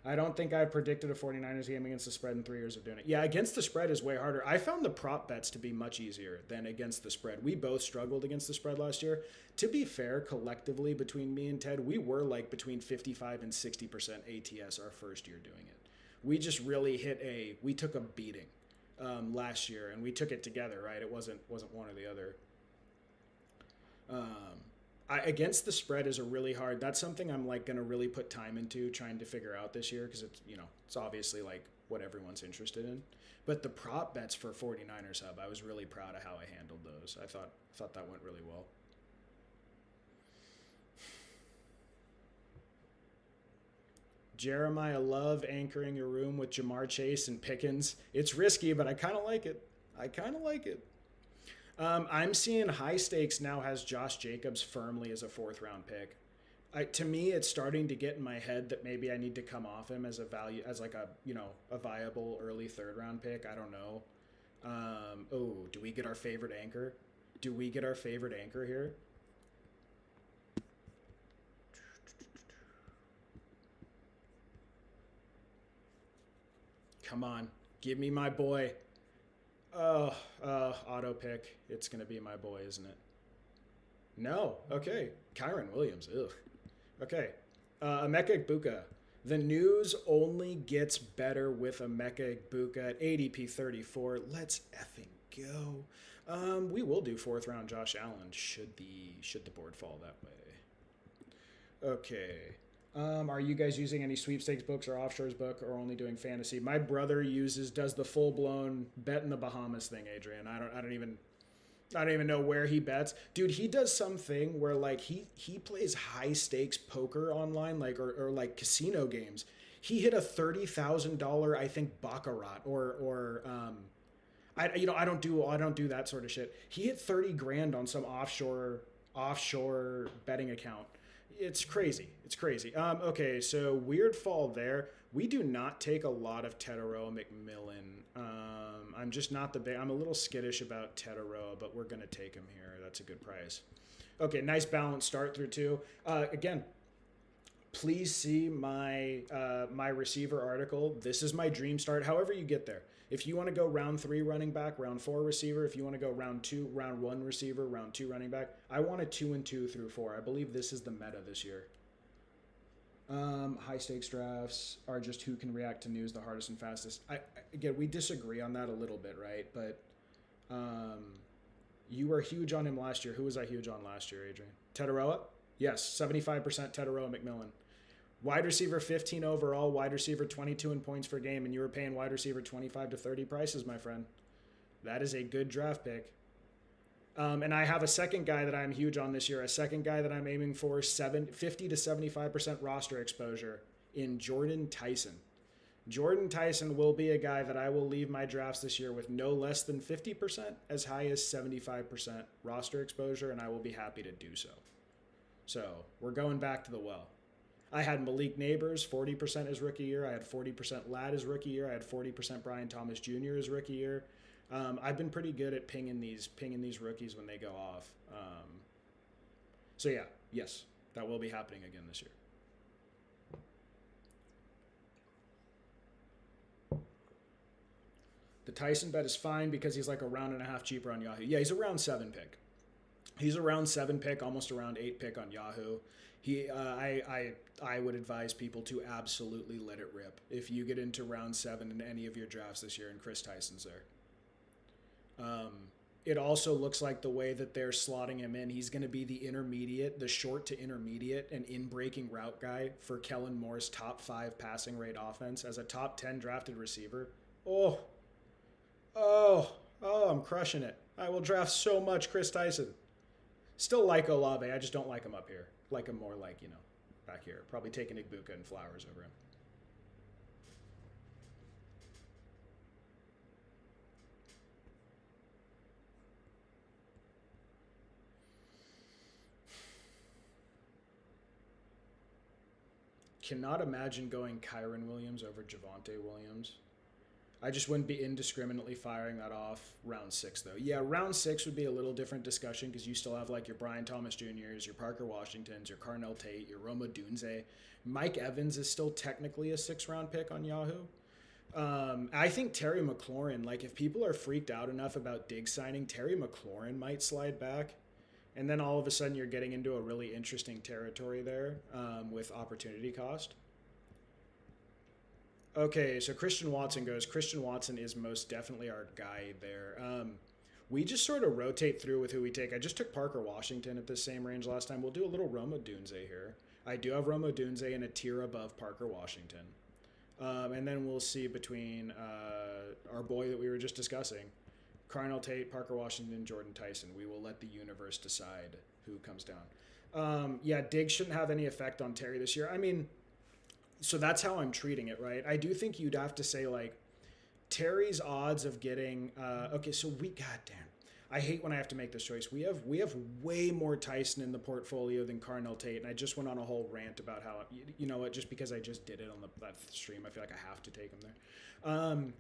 I don't think I've predicted a 49ers game against the spread in 3 years of doing it. Yeah, against the spread is way harder. I found the prop bets to be much easier than against the spread. We both struggled against the spread last year. To be fair, collectively between me and Ted, we were like between 55 and 60% ATS our first year doing it. We just really we took a beating last year, and we took it together, right? It wasn't one or the other. Against the spread is a really hard. That's something I'm like going to really put time into trying to figure out this year, because it's obviously like what everyone's interested in. But the prop bets for 49ers Hub, I was really proud of how I handled those. I thought that went really well. Jeremiah Love anchoring your room with Jamar Chase and Pickens. It's risky, but I kind of like it. I'm seeing high stakes now has Josh Jacobs firmly as a 4th round pick. To me, it's starting to get in my head that maybe I need to come off him as a value, as like a viable early 3rd round pick. I don't know. Do we get our favorite anchor? Here? Come on, give me my boy. Auto pick. It's going to be my boy, isn't it? No. Okay. Kyron Williams. Ugh. Okay. Emeka Egbuka. The news only gets better with Emeka Egbuka at ADP 34. Let's effing go. We will do 4th round Josh Allen should the board fall that way. Okay. Are you guys using any sweepstakes books or offshores book, or only doing fantasy? My brother does the full blown bet in the Bahamas thing, Adrian. I don't even know where he bets. Dude, he does something where like he plays high stakes poker online, like or like casino games. He hit a $30,000 I think baccarat or I don't do that sort of shit. He hit 30 grand on some offshore betting account. It's crazy. It's crazy. Okay, so weird fall there. We do not take a lot of Tetaroa McMillan. I'm just not the big. I'm a little skittish about Tetaroa, but we're gonna take him here. That's a good price. Okay, nice balanced start through two. Again, please see my receiver article. This is my dream start. However you get there. If you want to go round 3 running back, round 4 receiver, if you want to go round 1 receiver, round 2 running back, I want a 2 and 2 through 4. I believe this is the meta this year. High stakes drafts are just who can react to news the hardest and fastest. Again, we disagree on that a little bit, right? But you were huge on him last year. Who was I huge on last year, Adrian? Tetaroa? Yes, 75% Tetaroa McMillan. Wide receiver 15 overall, wide receiver 22 in points per game, and you were paying wide receiver 25 to 30 prices, my friend. That is a good draft pick. And I have a second guy that I'm huge on this year, a second guy that I'm aiming for 50 to 75% roster exposure in Jordan Tyson. Jordan Tyson will be a guy that I will leave my drafts this year with no less than 50%, as high as 75% roster exposure, and I will be happy to do so. So we're going back to the well. I had Malik Neighbors, 40% his rookie year. I had 40% Ladd his rookie year. I had 40% Brian Thomas Jr. his rookie year. I've been pretty good at pinging these rookies when they go off. So yeah, yes, that will be happening again this year. The Tyson bet is fine because he's like a round and a half cheaper on Yahoo. Yeah, he's a round 7 pick. He's a round 7 pick, almost a round 8 pick on Yahoo. I would advise people to absolutely let it rip if you get into round 7 in any of your drafts this year and Chris Tyson's there. It also looks like the way that they're slotting him in, he's going to be the intermediate, the short to intermediate and in-breaking route guy for Kellen Moore's top 5 passing rate offense as a top 10 drafted receiver. Oh, I'm crushing it. I will draft so much Chris Tyson. Still like Olave, I just don't like him up here. Like him more like, back here. Probably taking Igbuka and Flowers over him. Cannot imagine going Kyron Williams over Javonte Williams. I just wouldn't be indiscriminately firing that off round 6, though. Yeah, round 6 would be a little different discussion because you still have like your Brian Thomas Jr.'s, your Parker Washingtons, your Carnell Tate, your Roma Dunze. Mike Evans is still technically a 6th-round pick on Yahoo. I think Terry McLaurin, like if people are freaked out enough about Diggs signing, Terry McLaurin might slide back. And then all of a sudden you're getting into a really interesting territory there with opportunity cost. Okay, so Christian Watson goes. Christian Watson is most definitely our guy there. We just sort of rotate through with who we take. I just took Parker Washington at the same range last time. We'll do a little Roma Dunze here. I do have Roma Dunze in a tier above Parker Washington. And then we'll see between our boy that we were just discussing, Carnell Tate, Parker Washington, Jordan Tyson. We will let the universe decide who comes down. Yeah, Diggs shouldn't have any effect on Terry this year. I mean, so that's how I'm treating it, right? I do think you'd have to say, like, Terry's odds of getting okay, so goddamn. I hate when I have to make this choice. We have way more Tyson in the portfolio than Carnell Tate, and I just went on a whole rant about how, you know what, just because I just did it on that stream, I feel like I have to take him there.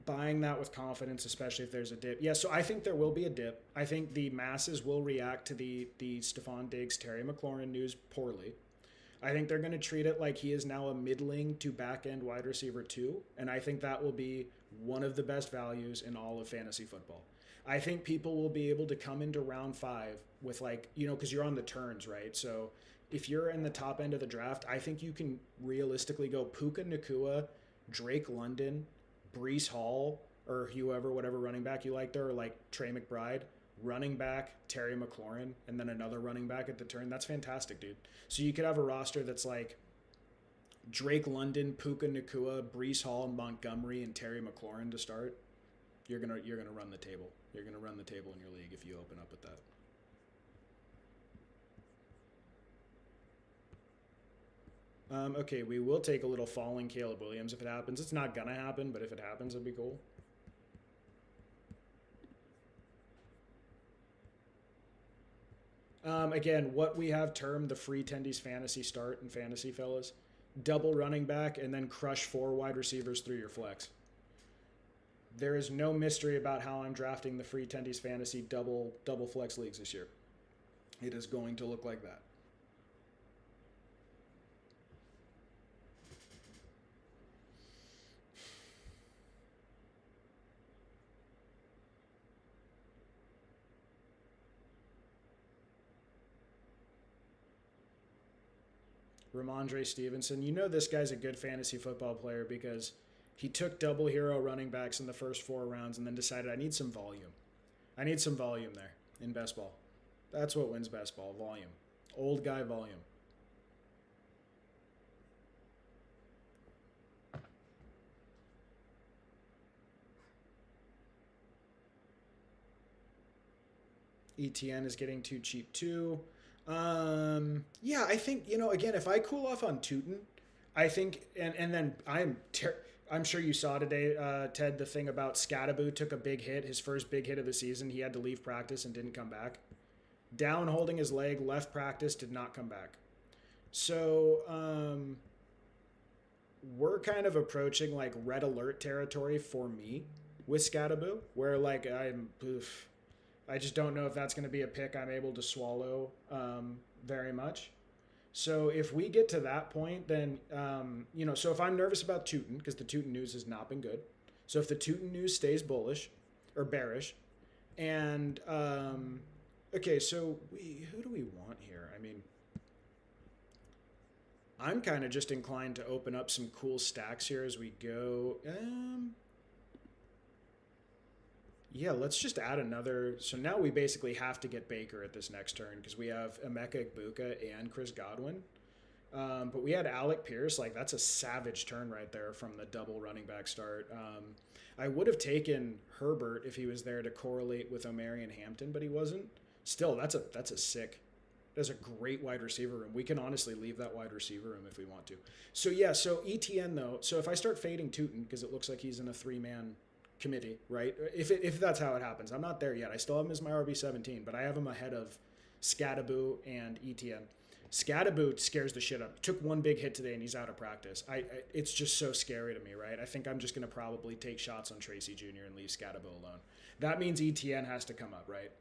Buying that with confidence, especially if there's a dip. Yeah, so I think there will be a dip. I think the masses will react to the Stephon Diggs, Terry McLaurin news poorly. I think they're going to treat it like he is now a middling to back-end wide receiver 2, and I think that will be one of the best values in all of fantasy football. I think people will be able to come into round 5 with, like, you know, because you're on the turns, right? So if you're in the top end of the draft, I think you can realistically go Puka Nacua, Drake London, Breece Hall, or whatever running back you like there, or like Trey McBride, running back Terry McLaurin, and then another running back at the turn. That's fantastic, dude. So you could have a roster that's like Drake London, Puka Nacua, Breece Hall, Montgomery, and Terry McLaurin to start. You're gonna run the table. You're gonna run the table in your league if you open up with that. Okay, we will take a little falling Caleb Williams if it happens. It's not gonna happen, but if it happens, it'd be cool. Again, what we have termed the free Tendies fantasy start in fantasy, fellas. Double running back and then crush 4 wide receivers through your flex. There is no mystery about how I'm drafting the free Tendies fantasy double flex leagues this year. It is going to look like that. Ramondre Stevenson. You know this guy's a good fantasy football player because he took double hero running backs in the first 4 rounds and then decided I need some volume. I need some volume there in best ball. That's what wins best ball, volume. Old guy volume. ETN is getting too cheap too. Yeah, I think, again, if I cool off on Tootin, I think, and then I'm sure you saw today, Ted, the thing about Scattaboo took a big hit, his first big hit of the season. He had to leave practice and didn't come back. Down holding his leg, left practice, did not come back. So, we're kind of approaching like red alert territory for me with Scattaboo, where like I just don't know if that's going to be a pick I'm able to swallow very much. So if we get to that point, then, so if I'm nervous about Tootin, because the Tootin news has not been good. So if the Tootin news stays bullish or bearish, and, okay, so who do we want here? I mean, I'm kind of just inclined to open up some cool stacks here as we go. Yeah, let's just add another. So now we basically have to get Baker at this next turn because we have Emeka Egbuka and Chris Godwin. But we had Alec Pierce. Like, that's a savage turn right there from the double running back start. I would have taken Herbert if he was there to correlate with Omarion Hampton, but he wasn't. Still, that's a sick. That's a great wide receiver room. We can honestly leave that wide receiver room if we want to. So, yeah, so ETN, though. So if I start fading Tootin, because it looks like he's in a 3-man committee, right? If that's how it happens. I'm not there yet. I still have him as my RB17, but I have him ahead of Scattaboo and ETN. Scattaboo scares the shit up. Took one big hit today and he's out of practice. It's just so scary to me, right? I think I'm just going to probably take shots on Tracy Jr. and leave Scattaboo alone. That means ETN has to come up, right?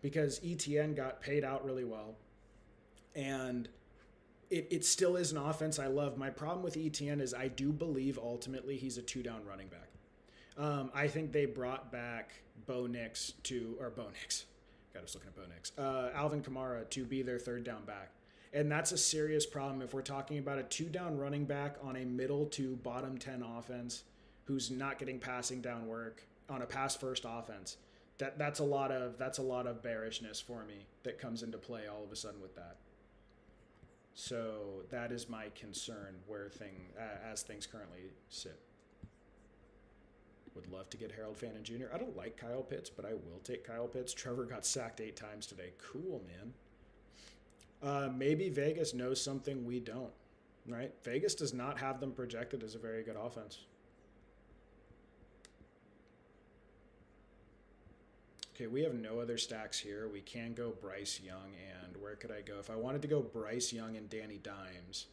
Because ETN got paid out really well. And it still is an offense I love. My problem with ETN is I do believe ultimately he's a 2-down running back. I think they brought back Bo Nix. God, I was looking at Bo Nix. Alvin Kamara to be their 3rd-down back. And that's a serious problem if we're talking about a 2-down running back on a middle to bottom 10 offense who's not getting passing down work on a pass-first offense. That's a lot of bearishness for me that comes into play all of a sudden with that. So that is my concern as things currently sit. Would love to get Harold Fannin Jr. I don't like Kyle Pitts, but I will take Kyle Pitts. Trevor got sacked 8 times today. Cool, man. Maybe Vegas knows something we don't, right? Vegas does not have them projected as a very good offense. Okay, we have no other stacks here. We can go Bryce Young, and where could I go? If I wanted to go Bryce Young and Danny Dimes,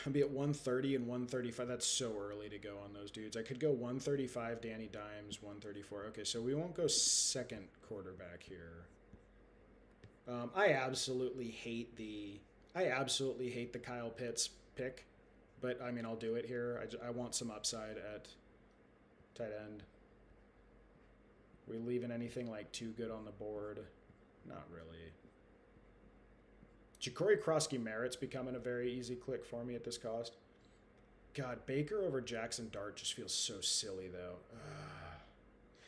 I'd be at 130 and 135. That's so early to go on those dudes. I could go 135 Danny Dimes, 134. Okay, so we won't go second quarterback here. I absolutely hate the Kyle Pitts pick, but I mean I'll do it here. I want some upside at tight end. We leaving anything like too good on the board? Not really. Ja'Cory Krosky-Merritt's becoming a very easy click for me at this cost. God, Baker over Jackson Dart just feels so silly, though.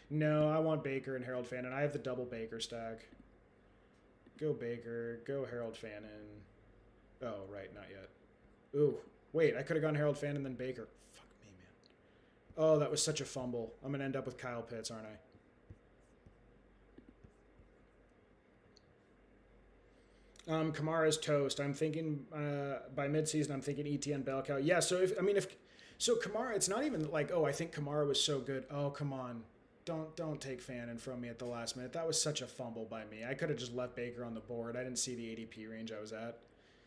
No, I want Baker and Harold Fannin. I have the double Baker stack. Go Baker. Go Harold Fannin. Oh, right, not yet. Ooh, wait, I could have gone Harold Fannin then Baker. Fuck me, man. Oh, that was such a fumble. I'm going to end up with Kyle Pitts, aren't I? Kamara's toast. I'm thinking by midseason, I'm thinking ETN bell cow. Yeah, so Kamara, it's not even like, oh, I think Kamara was so good. Oh, come on. Don't take Fannin from me at the last minute. That was such a fumble by me. I could have just left Baker on the board. I didn't see the ADP range I was at.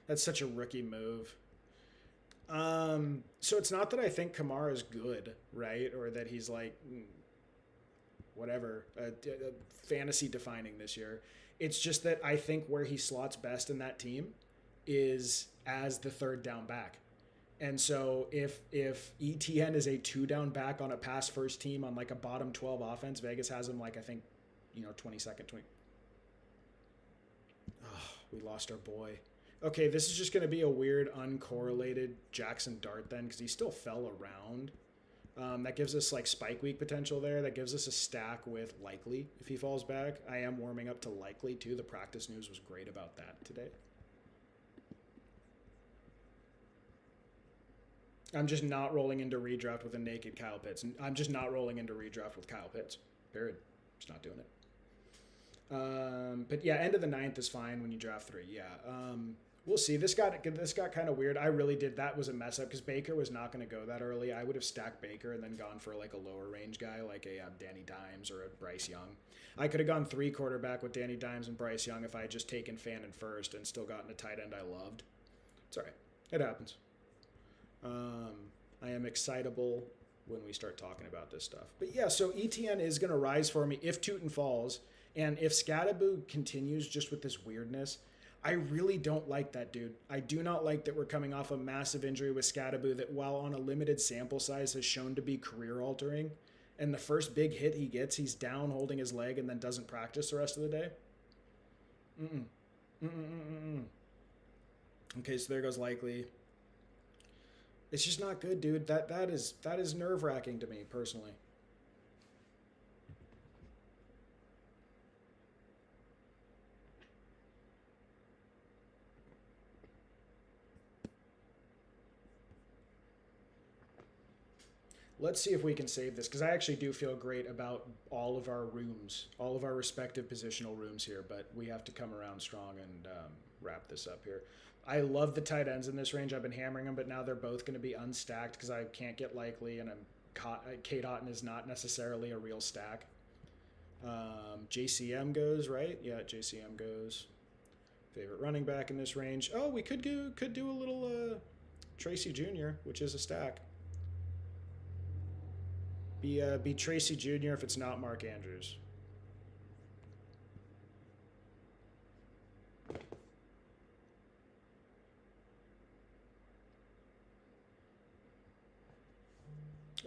That's such a rookie move. So it's not that I think Kamara is good, right? Or that he's like whatever, fantasy defining this year. It's just that I think where he slots best in that team is as the third down back. And so if ETN is a 2 down back on a pass first team on like a bottom 12 offense, Vegas has him like, I think, 22nd, 20. Oh, we lost our boy. Okay, this is just going to be a weird uncorrelated Jackson Dart then, because he still fell around. That gives us like spike week potential there. That gives us a stack with likely if he falls back. I am warming up to likely too. The practice news was great about that today. I'm just not rolling into redraft with a naked Kyle Pitts. I'm just not rolling into redraft with Kyle Pitts. Period. Just not doing it. But yeah, end of the 9th is fine when you draft 3. Yeah. We'll see. This got kind of weird. I really did. That was a mess up because Baker was not going to go that early. I would have stacked Baker and then gone for like a lower range guy like a Danny Dimes or a Bryce Young. I could have gone 3 quarterback with Danny Dimes and Bryce Young if I had just taken Fannin first and still gotten a tight end I loved. It's all right. It happens. I am excitable when we start talking about this stuff. But yeah, so ETN is going to rise for me if Tootin falls. And if Scatterboo continues just with this weirdness, I really don't like that, dude. I do not like that we're coming off a massive injury with Scatterboo that, while on a limited sample size, has shown to be career-altering. And the first big hit he gets, he's down holding his leg and then doesn't practice the rest of the day. Okay, so there goes likely. It's just not good, dude. That is nerve-wracking to me, personally. Let's see if we can save this, because I actually do feel great about all of our rooms, all of our respective positional rooms here, but we have to come around strong and wrap this up here. I love the tight ends in this range. I've been hammering them, but now they're both going to be unstacked because I can't get likely, and Kate Otten is not necessarily a real stack. JCM goes, right? Yeah, JCM goes. Favorite running back in this range. Oh, we could do a little Tracy Jr., which is a stack. Be Tracy Jr. if it's not Mark Andrews.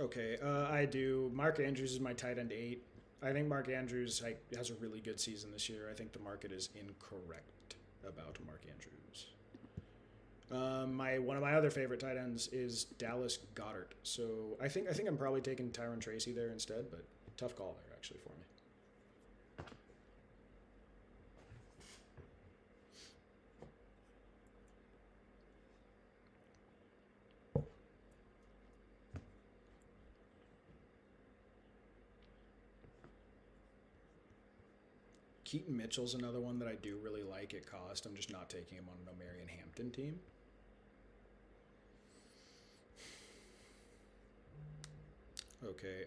Okay, I do. Mark Andrews is my tight end 8. I think Mark Andrews has a really good season this year. I think the market is incorrect about Mark Andrews. One of my other favorite tight ends is Dallas Goedert. So I think I'm probably taking Tyron Tracy there instead, but tough call there actually for me. Keaton Mitchell's another one that I do really like at cost. I'm just not taking him on an O'Marion Hampton team. Okay,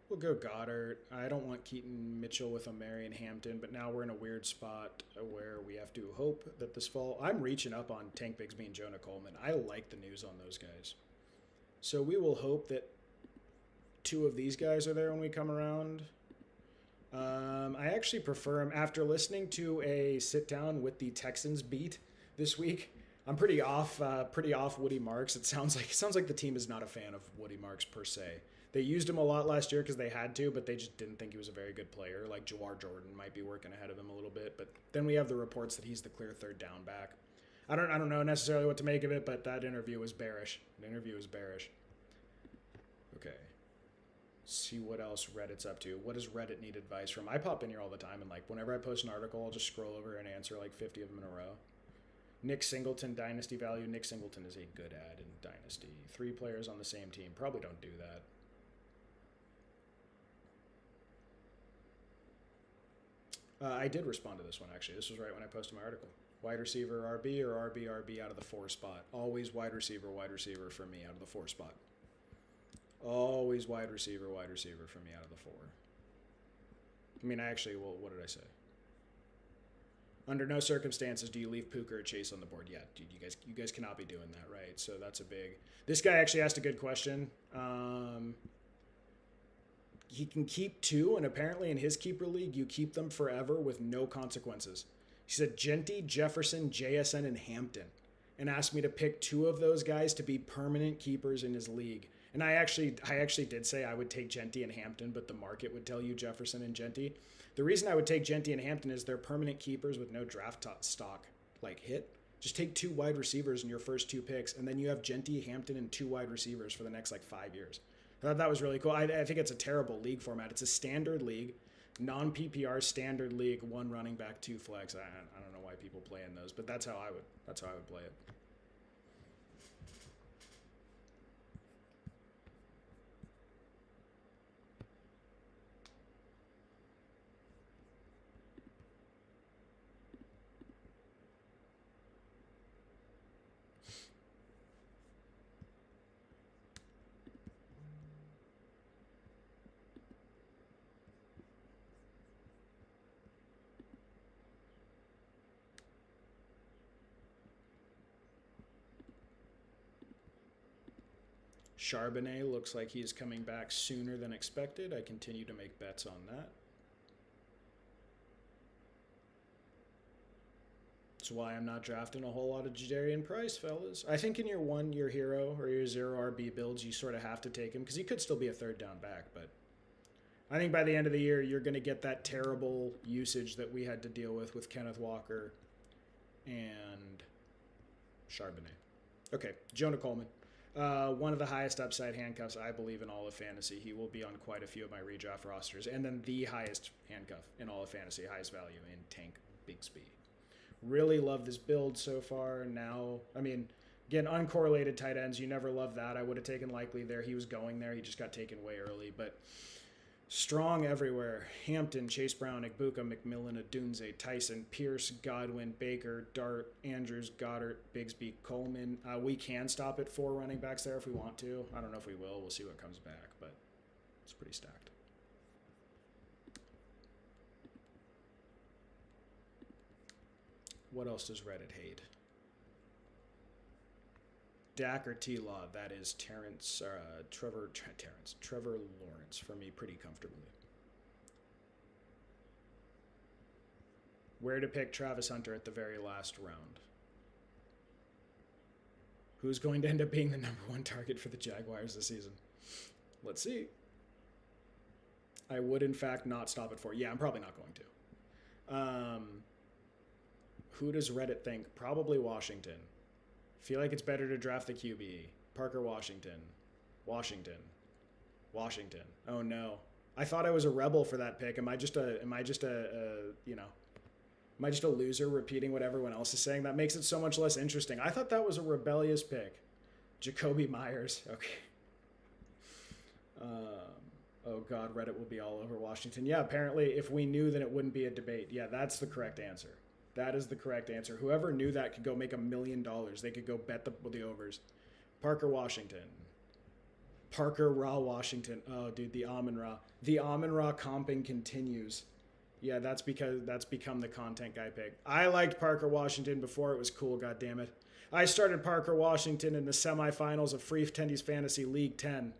we'll go Goddard. I don't want Keaton Mitchell with O'Marion Hampton, but now we're in a weird spot where we have to hope that this fall... I'm reaching up on Tank Bigsby and Jonah Coleman. I like the news on those guys. So we will hope that 2 of these guys are there when we come around. I actually prefer him. After listening to a sit-down with the Texans beat this week, I'm pretty off Woody Marks. It sounds like the team is not a fan of Woody Marks per se. They used him a lot last year because they had to, but they just didn't think he was a very good player. Like Jawar Jordan might be working ahead of him a little bit, but then we have the reports that he's the clear third down back. I don't know necessarily what to make of it, but that interview was bearish. Okay. See what else Reddit's up to. What does Reddit need advice from? I pop in here all the time, and like whenever I post an article, I'll just scroll over and answer like 50 of them in a row. Nick Singleton, Dynasty value. Nick Singleton is a good ad in Dynasty. 3 players on the same team. Probably don't do that. I did respond to this one, actually. This was right when I posted my article. Wide receiver RB or RB out of the 4 spot. Always wide receiver for me out of the 4 spot. Always wide receiver for me out of the four. I mean, I actually, well, what did I say? Under no circumstances do you leave Puka or Chase on the board. Yeah, dude, you guys cannot be doing that, right? So that's a big. This guy actually asked a good question. He can keep two, and apparently in his keeper league, you keep them forever with no consequences. He said Genty, Jefferson, JSN, and Hampton, and asked me to pick two of those guys to be permanent keepers in his league. And I actually did say I would take Genty and Hampton, but the market would tell you Jefferson and Genty. The reason I would take Genty and Hampton is they're permanent keepers with no draft stock like hit. Just take two wide receivers in your first two picks, and then you have Genty, Hampton, and two wide receivers for the next like 5 years. I thought that was really cool. I think it's a terrible league format. It's a standard league, non-PPR standard league, one running back, two flex. I don't know why people play in those, but that's how I would play it. Charbonnet looks like he's coming back sooner than expected. I continue to make bets on that. That's why I'm not drafting a whole lot of Jadarian Price, fellas. I think in your one, your hero, or your 0 RB builds, you sort of have to take him because he could still be a third down back. But I think by the end of the year, you're going to get that terrible usage that we had to deal with Kenneth Walker and Charbonnet. Okay, Jonah Coleman. One of the highest upside handcuffs, I believe, in all of fantasy. He will be on quite a few of my redraft rosters. And then the highest handcuff in all of fantasy, highest value in Tank Bigsby. Really love this build so far. Now, I mean, again, uncorrelated tight ends, you never love that. I would have taken Likely there. He was going there. He just got taken way early. But strong everywhere. Hampton, Chase Brown, Igbuka, McMillan, Adunze, Tyson, Pierce, Godwin, Baker, Dart, Andrews, Goddard, Bigsby, Coleman. We can stop at 4 running backs there if we want to. I don't know if we will. We'll see what comes back, but it's pretty stacked. What else does Reddit hate? Dak or T-Law, that is Trevor Lawrence for me pretty comfortably. Where to pick Travis Hunter at the very last round? Who's going to end up being the number 1 target for the Jaguars this season? Let's see. I would, in fact, not stop at 4. Yeah, I'm probably not going to. Who does Reddit think? Probably Washington. Feel like it's better to draft the QB. Parker Washington. Washington. Oh no. I thought I was a rebel for that pick. Am I just a loser repeating what everyone else is saying? That makes it so much less interesting. I thought that was a rebellious pick. Jacoby Myers. Okay. Oh God, Reddit will be all over Washington. Yeah, apparently if we knew, then it wouldn't be a debate. Yeah, that's the correct answer. That is the correct answer. Whoever knew that could go make $1 million. They could go bet the overs. Parker Washington. Parker Ra Washington. Oh, dude, the Amon-Ra. The Amon-Ra comping continues. Yeah, that's because that's become the content guy pick. I liked Parker Washington before it was cool, goddammit. I started Parker Washington in the semifinals of Free Tendies Fantasy League 10.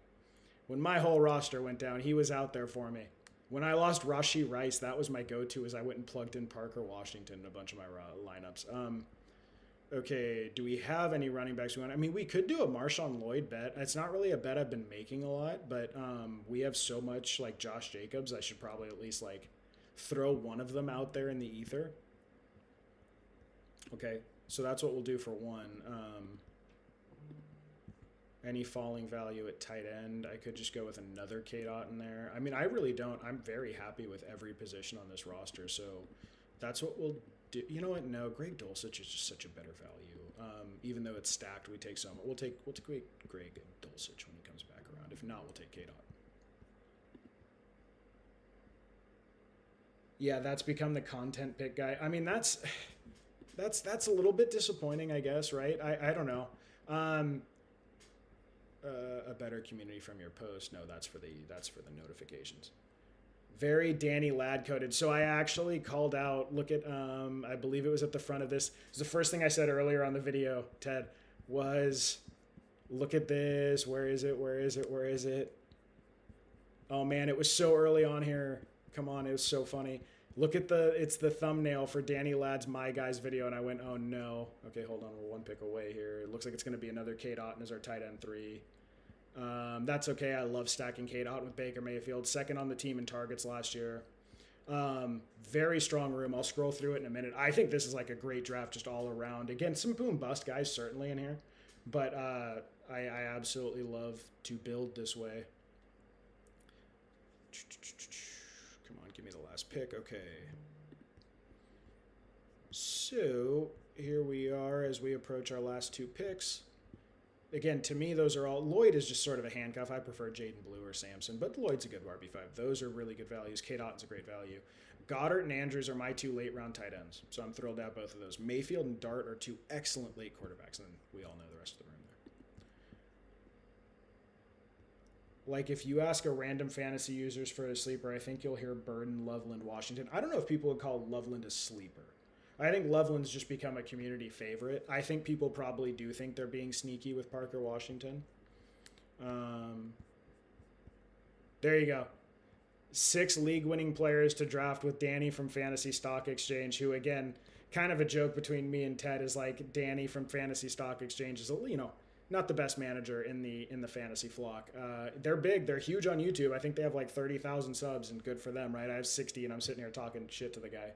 When my whole roster went down, he was out there for me. When I lost Rashee Rice, that was my go-to, as I went and plugged in Parker Washington in a bunch of my lineups. Okay, do we have any running backs we want? I mean, we could do a Marshawn Lloyd bet. It's not really a bet I've been making a lot, but we have so much like Josh Jacobs, I should probably at least like throw one of them out there in the ether. Okay, so that's what we'll do for one. Any falling value at tight end, I could just go with another K-Dot in there. I mean, I really don't. I'm very happy with every position on this roster, so that's what we'll do. You know what? No, Greg Dulcich is just such a better value. Even though it's stacked, we take some. We'll take Greg Dulcich when he comes back around. If not, we'll take K-Dot. Yeah, that's become the content pick guy. I mean, that's a little bit disappointing, I guess, right? I don't know. a better community from your post. No, that's for the notifications. Very Danny Ladd coded. So I actually called out. Look at I believe it was at the front of this. It was the first thing I said earlier on the video, Ted, was look at this. Where is it? Where is it? Where is it? Oh man, it was so early on here. Come on, it was so funny. Look at it's the thumbnail for Danny Ladd's My Guys video, and I went, oh no. Okay, hold on, we're one pick away here. It looks like it's going to be another Kate Otten as our tight end 3. That's okay. I love stacking Kate Otten with Baker Mayfield. Second on the team in targets last year. Very strong room. I'll scroll through it in a minute. I think this is like a great draft just all around. Again, some boom bust guys certainly in here, but I absolutely love to build this way. Come on, give me the last pick. Okay. So here we are as we approach our last 2 picks. Again, to me, those are all... Lloyd is just sort of a handcuff. I prefer Jaden Blue or Samson, but Lloyd's a good RB5. Those are really good values. Kate Otten's a great value. Goddard and Andrews are my 2 late-round tight ends, so I'm thrilled to have both of those. Mayfield and Dart are 2 excellent late quarterbacks, and we all know the rest of the room there. Like, if you ask a random fantasy users for a sleeper, I think you'll hear Burden, Loveland, Washington. I don't know if people would call Loveland a sleeper. I think Loveland's just become a community favorite. I think people probably do think they're being sneaky with Parker Washington. There you go. 6 league-winning players to draft with Danny from Fantasy Stock Exchange, who, again, kind of a joke between me and Ted is like Danny from Fantasy Stock Exchange is, not the best manager in the fantasy flock. They're big. They're huge on YouTube. I think they have like 30,000 subs, and good for them, right? I have 60, and I'm sitting here talking shit to the guy.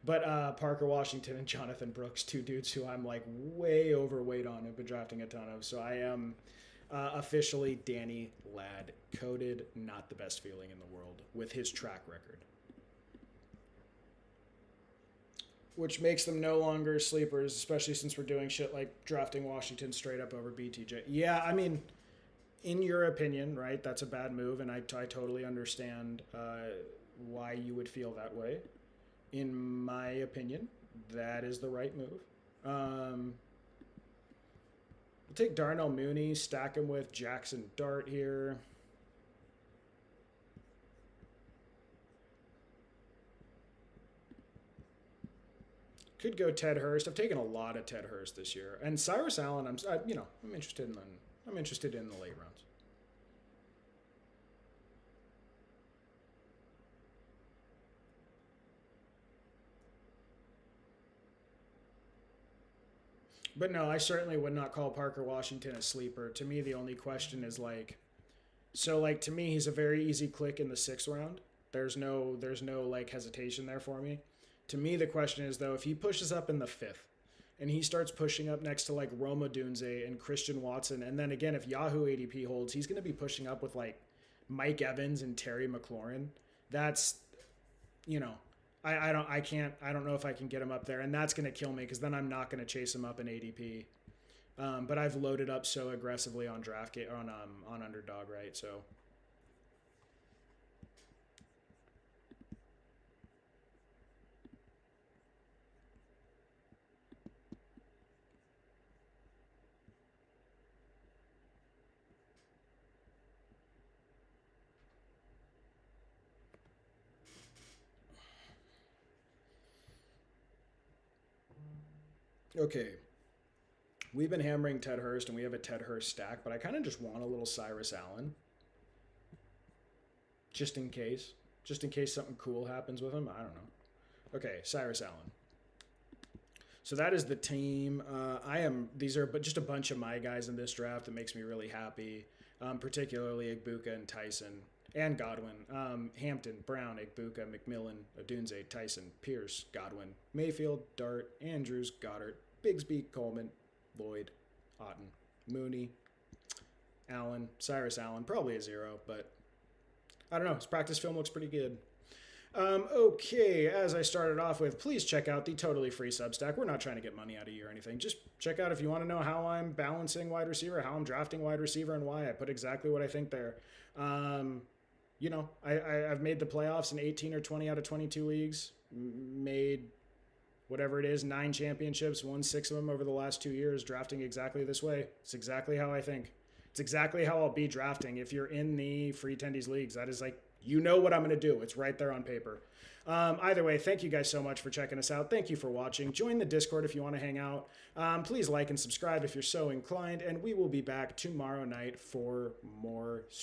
But Parker Washington and Jonathan Brooks, 2 dudes who I'm like way overweight on, have been drafting a ton of. So I am officially Danny Ladd coded. Not the best feeling in the world with his track record. Which makes them no longer sleepers, especially since we're doing shit like drafting Washington straight up over BTJ. Yeah, I mean, in your opinion, right, that's a bad move, and I totally understand why you would feel that way. In my opinion, that is the right move. We'll take Darnell Mooney, stack him with Jackson Dart here. Could go Ted Hurst. I've taken a lot of Ted Hurst this year, and Cyrus Allen. I'm interested in the late rounds. But no, I certainly would not call Parker Washington a sleeper. To me, the only question is to me, he's a very easy click in the 6th round. There's no hesitation there for me. To me, the question is, though, if he pushes up in the 5th and he starts pushing up next to like Roma Dunze and Christian Watson, and then again, if Yahoo ADP holds, he's going to be pushing up with like Mike Evans and Terry McLaurin. That's, I don't know if I can get him up there, and that's going to kill me because then I'm not going to chase him up in ADP. But I've loaded up so aggressively on on Underdog, right? So okay. We've been hammering Ted Hurst, and we have a Ted Hurst stack, but I kind of just want a little Cyrus Allen. Just in case. Just in case something cool happens with him. I don't know. Okay, Cyrus Allen. So that is the team. These are just a bunch of my guys in this draft that makes me really happy, particularly Igbuka and Tyson and Godwin. Hampton, Brown, Igbuka, McMillan, Odunze, Tyson, Pierce, Godwin, Mayfield, Dart, Andrews, Goddard, Bigsby, Coleman, Lloyd, Otten, Mooney, Allen, Cyrus Allen, probably a 0, but I don't know. His practice film looks pretty good. Okay, as I started off with, please check out the totally free Substack. We're not trying to get money out of you or anything. Just check out if you want to know how I'm balancing wide receiver, how I'm drafting wide receiver, and why. I put exactly what I think there. I've made the playoffs in 18 or 20 out of 22 leagues, made whatever it is, 9 championships, won 6 of them over the last 2 years, drafting exactly this way. It's exactly how I think. It's exactly how I'll be drafting. If you're in the free Tendies leagues, that is like, you know what I'm going to do. It's right there on paper. Either way, thank you guys so much for checking us out. Thank you for watching. Join the Discord if you want to hang out. Please like and subscribe if you're so inclined. And we will be back tomorrow night for more